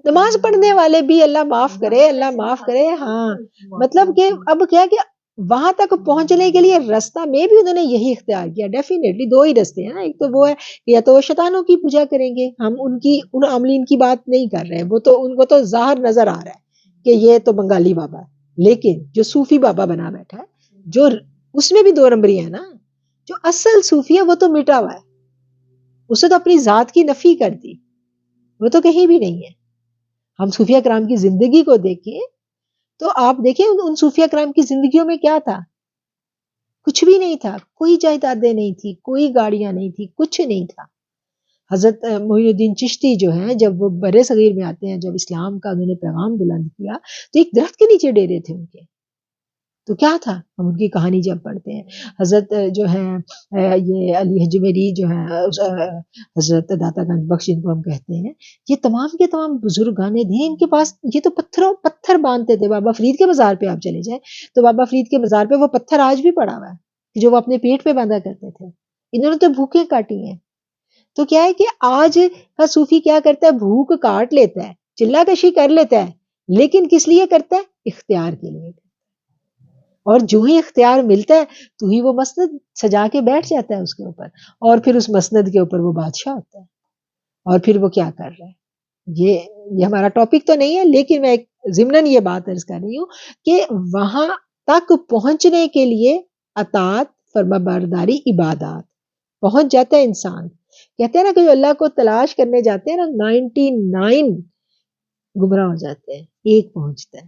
نماز پڑھنے والے بھی اللہ معاف کرے، اللہ معاف کرے، ہاں مطلب کہ اب کیا کہ وہاں تک پہنچنے کے لیے رستہ میں بھی انہوں نے یہی اختیار کیا۔ ڈیفینیٹلی 2 ہی رستے ہیں نا، ایک تو وہ ہے یا تو وہ شیطانوں کی پوجا کریں گے، ہم ان عاملین کی بات نہیں کر رہے، وہ تو ان کو تو ظاہر نظر آ رہا ہے کہ یہ تو بنگالی بابا ہے، لیکن جو صوفی بابا بنا بیٹھا ہے، جو اس میں بھی 2 نمبری ہے نا، جو اصل صوفی ہے وہ تو مٹا ہوا ہے، اسے تو اپنی ذات کی نفی کر دی، وہ تو کہیں بھی نہیں ہے۔ ہم صوفیہ کرام کی زندگی کو دیکھیں تو آپ دیکھیں ان صوفیہ کرام کی زندگیوں میں کیا تھا؟ کچھ بھی نہیں تھا، کوئی جائیدادیں نہیں تھی، کوئی گاڑیاں نہیں تھی، کچھ نہیں تھا۔ حضرت محی الدین چشتی جو ہیں جب وہ برے صغیر میں آتے ہیں، جب اسلام کا انہوں نے پیغام بلند کیا تو ایک درخت کے نیچے ڈیرے تھے ان کے، تو کیا تھا؟ ہم ان کی کہانی جب پڑھتے ہیں، حضرت جو ہیں یہ علی حجویری جو ہیں، حضرت داتا گنج بخش جن کو ہم کہتے ہیں، یہ تمام کے تمام بزرگان دین، ان کے پاس یہ تو پتھر باندھتے تھے۔ بابا فرید کے مزار پہ آپ چلے جائیں تو بابا فرید کے مزار پہ وہ پتھر آج بھی پڑا ہوا ہے جو وہ اپنے پیٹ پہ باندھا کرتے تھے، انہوں نے تو بھوکیں کاٹی ہیں۔ تو کیا ہے کہ آج کا صوفی کیا کرتا ہے؟ بھوک کاٹ لیتا ہے، چلا کشی کر لیتا ہے، لیکن کس لیے کرتا ہے؟ اختیار کے لیے۔ اور جو ہی اختیار ملتا ہے تو ہی وہ مسند سجا کے بیٹھ جاتا ہے اس کے اوپر، اور پھر اس مسند کے اوپر وہ بادشاہ ہوتا ہے، اور پھر وہ کیا کر رہا ہے؟ یہ ہمارا ٹاپک تو نہیں ہے، لیکن میں ضمناً یہ بات عرض کر رہی ہوں کہ وہاں تک پہنچنے کے لیے اطاعت، فرمانبرداری، عبادات، پہنچ جاتا ہے انسان۔ کہتے ہیں نا کہ جو اللہ کو تلاش کرنے جاتے ہیں نا 99 گمراہ ہو جاتے ہیں، ایک پہنچتا ہے۔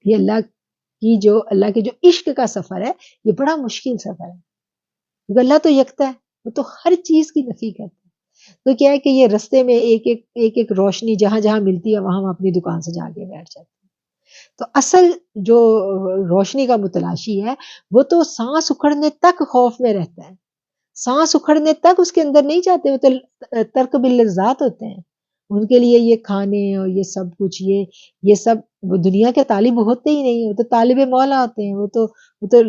یہ اللہ کے جو عشق کا سفر ہے یہ بڑا مشکل سفر ہے، کیونکہ اللہ تو یکتا ہے، وہ تو ہر چیز کی نفی کرتا ہے. تو کیا ہے کہ یہ رستے میں ایک روشنی جہاں جہاں ملتی ہے وہاں ہم اپنی دکان سے جا کے بیٹھ جاتے ہیں. تو اصل جو روشنی کا متلاشی ہے وہ تو سانس اکھڑنے تک خوف میں رہتا ہے، سانس اکھڑنے تک اس کے اندر نہیں جاتے، وہ تو ترک باللذات ہوتے ہیں. ان کے لیے یہ کھانے اور یہ سب کچھ یہ سب وہ دنیا کے طالب ہوتے ہی نہیں، وہ تو طالب مولا ہوتے ہیں. وہ تو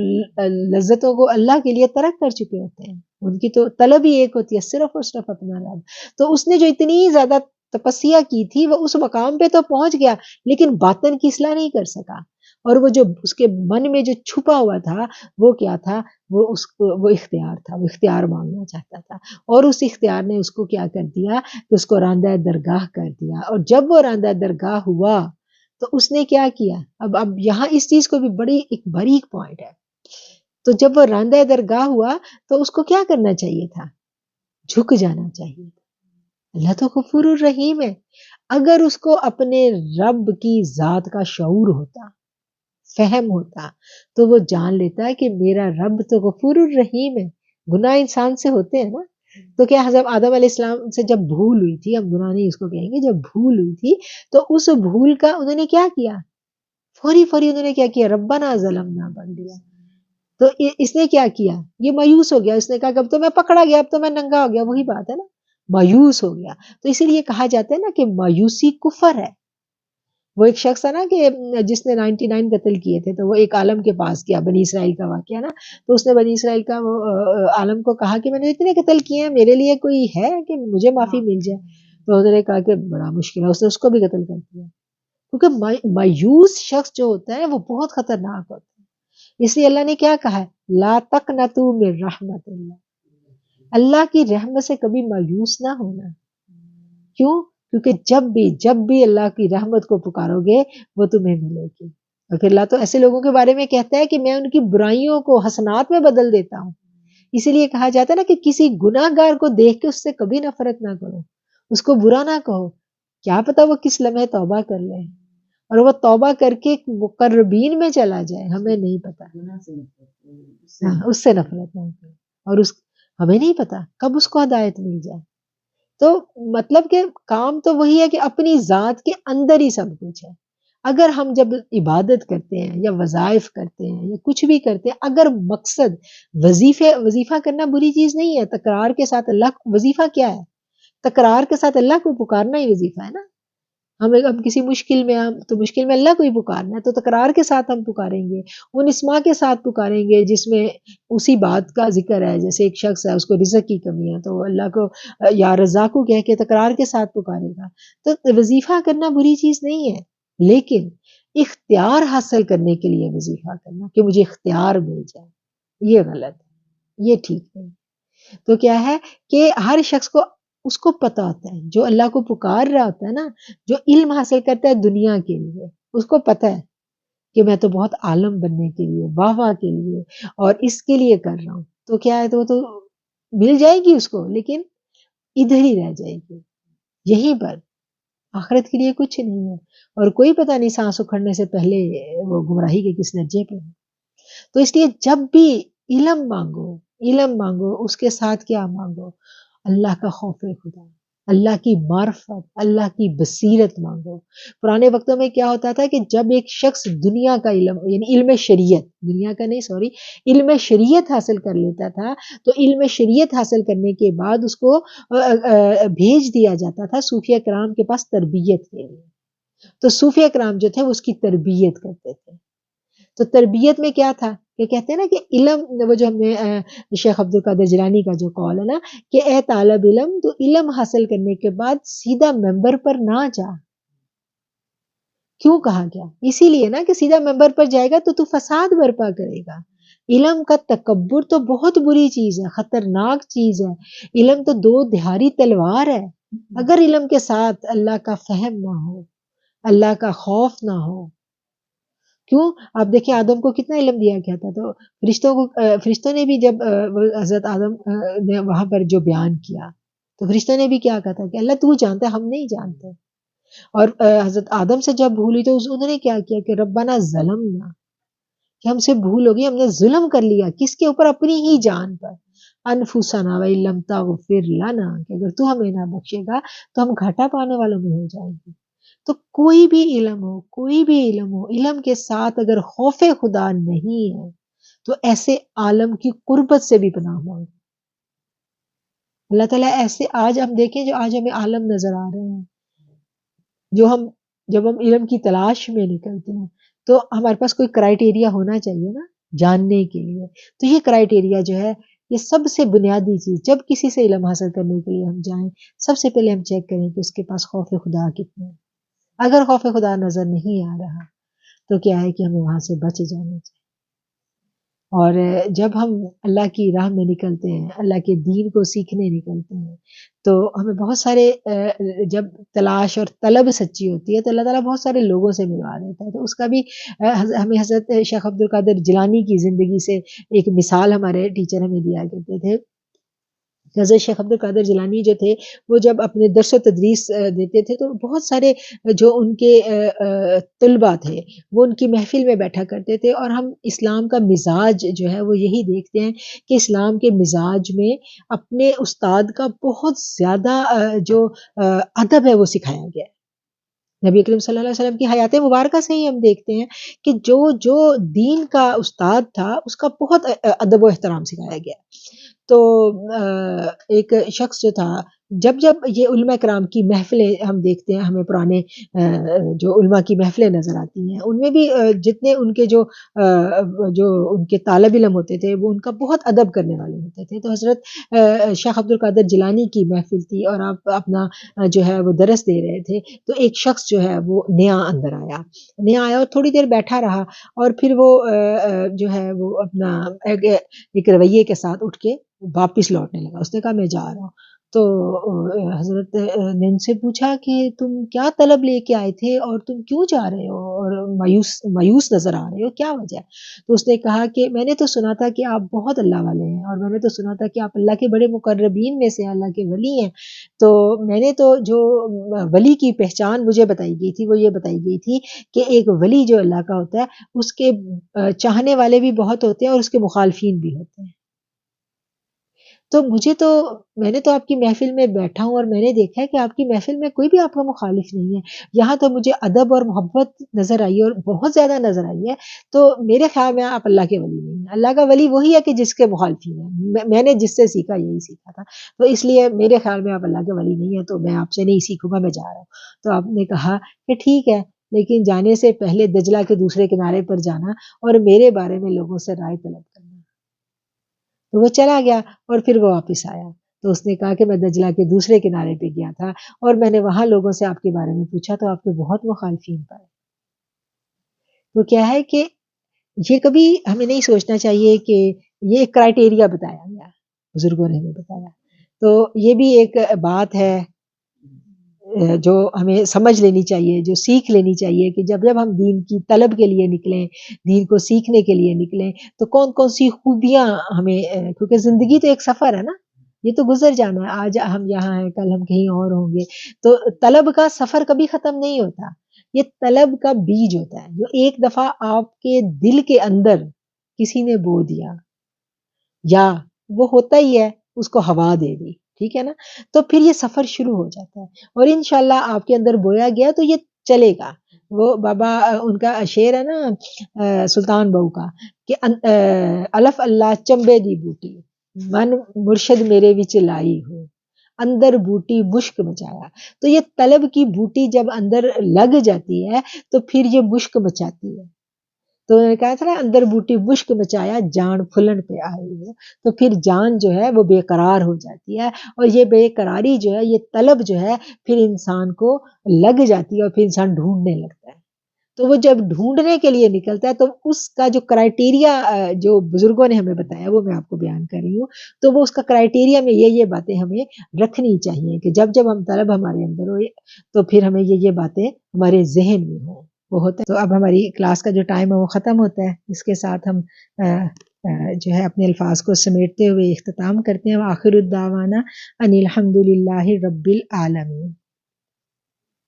لذتوں کو اللہ کے لیے ترک کر چکے ہوتے ہیں. ان کی تو طلب ہی ایک ہوتی ہے، صرف اور صرف اپنا رب. تو اس نے جو اتنی زیادہ تپسیا کی تھی وہ اس مقام پہ تو پہنچ گیا لیکن باطن کی اصلاح نہیں کر سکا. اور وہ جو اس کے من میں جو چھپا ہوا تھا وہ کیا تھا، وہ اختیار تھا، وہ اختیار مانگنا چاہتا تھا. اور اس اختیار نے اس کو کیا کر دیا کہ اس کو راندہ درگاہ کر دیا. اور جب وہ راندہ درگاہ ہوا تو اس نے کیا کیا، اب یہاں اس چیز کو بھی بڑی ایک باریک پوائنٹ ہے. تو جب وہ راندہ درگاہ ہوا تو اس کو کیا کرنا چاہیے تھا، جھک جانا چاہیے تھا. اللہ تو غفور الرحیم ہے. اگر اس کو اپنے رب کی ذات کا شعور ہوتا، فہم ہوتا، تو وہ جان لیتا ہے کہ میرا رب تو غفور الرحیم ہے. گناہ انسان سے ہوتے ہیں نا. تو کیا حضرت آدم علیہ السلام سے جب بھول ہوئی تھی، ہم گناہ نہیں اس کو کہیں گے، جب بھول ہوئی تھی تو اس بھول کا انہوں نے کیا کیا، فوری انہوں نے کیا کیا، ربنا ظلمنا بن دیا. تو اس نے کیا کیا، یہ مایوس ہو گیا. اس نے کہا کہ اب تو میں پکڑا گیا، اب تو میں ننگا ہو گیا. وہی بات ہے نا، مایوس ہو گیا. تو اسی لیے کہا جاتا ہے نا کہ مایوسی کفر ہے. وہ ایک شخص ہے نا کہ جس نے 99 قتل کیے تھے، تو وہ ایک عالم کے پاس گیا، بنی اسرائیل کا واقعہ نا. تو اس نے بنی اسرائیل کا وہ عالم کو کہا کہ میں نے اتنے قتل کیے ہیں، میرے لیے کوئی ہے کہ مجھے معافی مل جائے. تو انہوں نے کہا کہ بڑا مشکل ہے. اس نے اس کو بھی قتل کر دیا. کیونکہ مایوس شخص جو ہوتا ہے وہ بہت خطرناک ہوتا ہے. اس لیے اللہ نے کیا کہا ہے، لا تقنطوا من رحمت اللہ. اللہ کی رحمت سے کبھی مایوس نہ ہونا. کیوں؟ کیونکہ جب بھی اللہ کی رحمت کو پکارو گے وہ تمہیں ملے گی. اور پھر اللہ تو ایسے لوگوں کے بارے میں کہتا ہے کہ میں ان کی برائیوں کو حسنات میں بدل دیتا ہوں. اسی لیے کہا جاتا ہے نا کہ کسی گناہ گار کو دیکھ کے اس سے کبھی نفرت نہ کرو، اس کو برا نہ کہو. کیا پتا وہ کس لمحے توبہ کر لے اور وہ توبہ کر کے مقربین میں چلا جائے، ہمیں نہیں پتا. اس سے نفرت نہ کرو. اور ہمیں نہیں پتا کب اس کو ہدایت مل جائے. تو مطلب کہ کام تو وہی ہے کہ اپنی ذات کے اندر ہی سب کچھ ہے. اگر ہم جب عبادت کرتے ہیں یا وظائف کرتے ہیں یا کچھ بھی کرتے ہیں، اگر مقصد وظیفہ کرنا بری چیز نہیں ہے. تکرار کے ساتھ اللہ، وظیفہ کیا ہے، تکرار کے ساتھ اللہ کو پکارنا ہی وظیفہ ہے نا. ہم کسی مشکل میں، ہم تو مشکل میں اللہ کو ہی پکارنا ہے، تو تکرار کے ساتھ ہم پکاریں گے، ان اسماء کے ساتھ پکاریں گے جس میں اسی بات کا ذکر ہے. جیسے ایک شخص ہے، اس کو رزق کی کمی ہے، تو وہ اللہ کو یا رزاقو کہہ کے تکرار کے ساتھ پکارے گا. تو وظیفہ کرنا بری چیز نہیں ہے، لیکن اختیار حاصل کرنے کے لیے وظیفہ کرنا کہ مجھے اختیار مل جائے، یہ غلط ہے، یہ ٹھیک نہیں. تو کیا ہے کہ ہر شخص کو اس کو پتا ہوتا ہے، جو اللہ کو پکار رہا ہوتا ہے نا، جو علم حاصل کرتا ہے دنیا کے لیے، اس کو پتا ہے کہ میں تو بہت عالم بننے کے لیے، واہ واہ کے لیے اور اس کے لیے کر رہا ہوں. تو کیا ہے، تو مل جائے گی اس کو، لیکن ادھر ہی رہ جائے گی، یہیں پر. آخرت کے لیے کچھ نہیں ہے. اور کوئی پتہ نہیں سانس اکھڑنے سے پہلے وہ گمراہی کے کس درجے پہ ہے. تو اس لیے جب بھی علم مانگو اس کے ساتھ کیا مانگو، اللہ کا خوف خدا، اللہ کی معرفت، اللہ کی بصیرت مانگو. پرانے وقتوں میں کیا ہوتا تھا کہ جب ایک شخص دنیا کا علم، یعنی علم شریعت، دنیا کا نہیں علم شریعت حاصل کر لیتا تھا، تو علم شریعت حاصل کرنے کے بعد اس کو بھیج دیا جاتا تھا صوفیہ کرام کے پاس تربیت کے لیے. تو صوفیہ کرام جو تھے وہ اس کی تربیت کرتے تھے. تو تربیت میں کیا تھا کہ کہتے ہیں نا کہ علم، وہ جو ہم نے شیخ عبد القادر جیلانی کا جو قول ہے نا کہ اے طالب علم، تو علم حاصل کرنے کے بعد سیدھا ممبر پر نہ جا. کیوں کہا گیا؟ اسی لیے نا کہ سیدھا ممبر پر جائے گا تو فساد برپا کرے گا. علم کا تکبر تو بہت بری چیز ہے، خطرناک چیز ہے. علم تو دو دھاری تلوار ہے. اگر علم کے ساتھ اللہ کا فہم نہ ہو، اللہ کا خوف نہ ہو. کیوں؟ آپ دیکھیں آدم کو کتنا علم دیا گیا تھا. تو فرشتوں نے بھی جب حضرت آدم نے وہاں پر جو بیان کیا، تو فرشتوں نے بھی کیا کہا تھا کہ اللہ تو جانتا ہے، ہم نہیں جانتے. اور حضرت آدم سے جب بھول ہوئی تو انہوں نے کیا کیا کہ ربنا ظلمنا، کہ ہم سے بھول ہو گئی، ہم نے ظلم کر لیا. کس کے اوپر؟ اپنی ہی جان پر. انفسنا وان لم تغفر لنا، کہ اگر تو ہمیں نہ بخشے گا تو ہم گھاٹا پانے والوں میں ہو جائیں گے۔ تو کوئی بھی علم ہو، کوئی بھی علم ہو، علم کے ساتھ اگر خوف خدا نہیں ہے تو ایسے عالم کی قربت سے بھی پناہ مانگو۔ اللہ تعالیٰ ایسے آج ہم دیکھیں جو آج ہمیں عالم نظر آ رہے ہیں، جب ہم علم کی تلاش میں نکلتے ہیں تو ہمارے پاس کوئی کرائٹیریا ہونا چاہیے نا جاننے کے لیے۔ تو یہ کرائٹیریا جو ہے یہ سب سے بنیادی چیز، جب کسی سے علم حاصل کرنے کے لیے ہم جائیں سب سے پہلے ہم چیک کریں کہ اس کے پاس خوف خدا کتنا ہے۔ اگر خوف خدا نظر نہیں آ رہا تو کیا ہے کہ ہمیں وہاں سے بچ جانا چاہیے۔ اور جب ہم اللہ کی راہ میں نکلتے ہیں، اللہ کے دین کو سیکھنے نکلتے ہیں، تو ہمیں بہت سارے جب تلاش اور طلب سچی ہوتی ہے تو اللہ تعالیٰ بہت سارے لوگوں سے ملوا دیتا ہے۔ تو اس کا بھی ہمیں حضرت شیخ عبد القادر جیلانی کی زندگی سے ایک مثال ہمارے ٹیچر ہمیں دیا کرتے تھے۔ حضرت شیخ عبد القادر جیلانی جو تھے وہ جب اپنے درس و تدریس دیتے تھے تو بہت سارے جو ان کے طلباء تھے وہ ان کی محفل میں بیٹھا کرتے تھے، اور ہم اسلام کا مزاج جو ہے وہ یہی دیکھتے ہیں کہ اسلام کے مزاج میں اپنے استاد کا بہت زیادہ جو ادب ہے وہ سکھایا گیا ہے۔ نبی کریم صلی اللہ علیہ وسلم کی حیات مبارکہ سے ہی ہم دیکھتے ہیں کہ جو دین کا استاد تھا اس کا بہت ادب و احترام سکھایا گیا۔ تو ایک شخص جو تھا، جب یہ علماء کرام کی محفلیں ہم دیکھتے ہیں، ہمیں پرانے جو علماء کی محفلیں نظر آتی ہیں ان میں بھی جتنے ان کے جو ان کے طالب علم ہوتے تھے وہ ان کا بہت ادب کرنے والے ہوتے تھے۔ تو حضرت شیخ عبد القادر جیلانی کی محفل تھی اور آپ اپنا جو ہے وہ درس دے رہے تھے، تو ایک شخص جو ہے وہ نیا اندر آیا اور تھوڑی دیر بیٹھا رہا، اور پھر وہ جو ہے وہ اپنا ایک رویے کے ساتھ اٹھ کے واپس لوٹنے لگا۔ اس نے کہا میں جا رہا ہوں۔ تو حضرت نے ان سے پوچھا کہ تم کیا طلب لے کے آئے تھے اور تم کیوں جا رہے ہو اور مایوس نظر آ رہے ہو، کیا وجہ ہے؟ تو اس نے کہا کہ میں نے تو سنا تھا کہ آپ بہت اللہ والے ہیں، اور میں نے تو سنا تھا کہ آپ اللہ کے بڑے مقربین میں سے اللہ کے ولی ہیں۔ تو میں نے تو جو ولی کی پہچان مجھے بتائی گئی تھی وہ یہ بتائی گئی تھی کہ ایک ولی جو اللہ کا ہوتا ہے اس کے چاہنے والے بھی بہت ہوتے ہیں اور اس کے مخالفین بھی ہوتے ہیں۔ تو میں نے تو آپ کی محفل میں بیٹھا ہوں اور میں نے دیکھا ہے کہ آپ کی محفل میں کوئی بھی آپ کا مخالف نہیں ہے، یہاں تو مجھے ادب اور محبت نظر آئی ہے اور بہت زیادہ نظر آئی ہے۔ تو میرے خیال میں آپ اللہ کے ولی نہیں ہیں۔ اللہ کا ولی وہی ہے کہ جس کے مخالفین ہیں۔ میں نے جس سے سیکھا یہی سیکھا تھا، تو اس لیے میرے خیال میں آپ اللہ کے ولی نہیں ہیں، تو میں آپ سے نہیں سیکھوں گا، میں جا رہا ہوں۔ تو آپ نے کہا کہ ٹھیک ہے، لیکن جانے سے پہلے دجلہ کے دوسرے کنارے پر جانا اور میرے بارے میں لوگوں سے رائے طلب کرنا۔ تو وہ چلا گیا اور پھر وہ واپس آیا۔ تو اس نے کہا کہ میں دجلہ کے دوسرے کنارے پہ گیا تھا اور میں نے وہاں لوگوں سے آپ کے بارے میں پوچھا تو آپ کے بہت مخالفین پائے۔ تو کیا ہے کہ یہ کبھی ہمیں نہیں سوچنا چاہیے کہ یہ ایک کرائٹیریا بتایا گیا، بزرگوں نے ہمیں بتایا۔ تو یہ بھی ایک بات ہے جو ہمیں سمجھ لینی چاہیے، جو سیکھ لینی چاہیے کہ جب ہم دین کی طلب کے لیے نکلیں، دین کو سیکھنے کے لیے نکلیں، تو کون کون سی خوبیاں ہمیں، کیونکہ زندگی تو ایک سفر ہے نا، یہ تو گزر جانا ہے، آج ہم یہاں ہیں کل ہم کہیں اور ہوں گے۔ تو طلب کا سفر کبھی ختم نہیں ہوتا، یہ طلب کا بیج ہوتا ہے جو ایک دفعہ آپ کے دل کے اندر کسی نے بو دیا، یا وہ ہوتا ہی ہے اس کو ہوا دے دی، ٹھیک ہے نا، تو پھر یہ سفر شروع ہو جاتا ہے اور انشاءاللہ آپ کے اندر بویا گیا تو یہ چلے گا۔ وہ بابا ان کا شعر ہے نا سلطان بہو کا کہ الف اللہ چمبے دی بوٹی من مرشد میرے وچ لائی ہو اندر بوٹی مشک مچایا۔ تو یہ طلب کی بوٹی جب اندر لگ جاتی ہے تو پھر یہ مشک مچاتی ہے۔ تو میں نے کہا تھا نا اندر بوٹی مشک مچایا جان پھلن پہ آئی ہے، تو پھر جان جو ہے وہ بے قرار ہو جاتی ہے، اور یہ بے قراری جو ہے، یہ طلب جو ہے پھر انسان کو لگ جاتی ہے اور پھر انسان ڈھونڈنے لگتا ہے۔ تو وہ جب ڈھونڈنے کے لیے نکلتا ہے تو اس کا جو کرائٹیریا جو بزرگوں نے ہمیں بتایا وہ میں آپ کو بیان کر رہی ہوں، تو وہ اس کا کرائٹیریا میں یہ باتیں ہمیں رکھنی چاہیے کہ جب ہم طلب ہمارے اندر ہو تو پھر ہمیں یہ باتیں ہمارے ذہن میں ہوں، وہ ہوتا ہے۔ تو اب ہماری کلاس کا جو ٹائم ہے وہ ختم ہوتا ہے، اس کے ساتھ ہم جو ہے اپنے الفاظ کو سمیٹتے ہوئے اختتام کرتے ہیں۔ وآخر الدعوانا ان الحمد للہ رب العالمین۔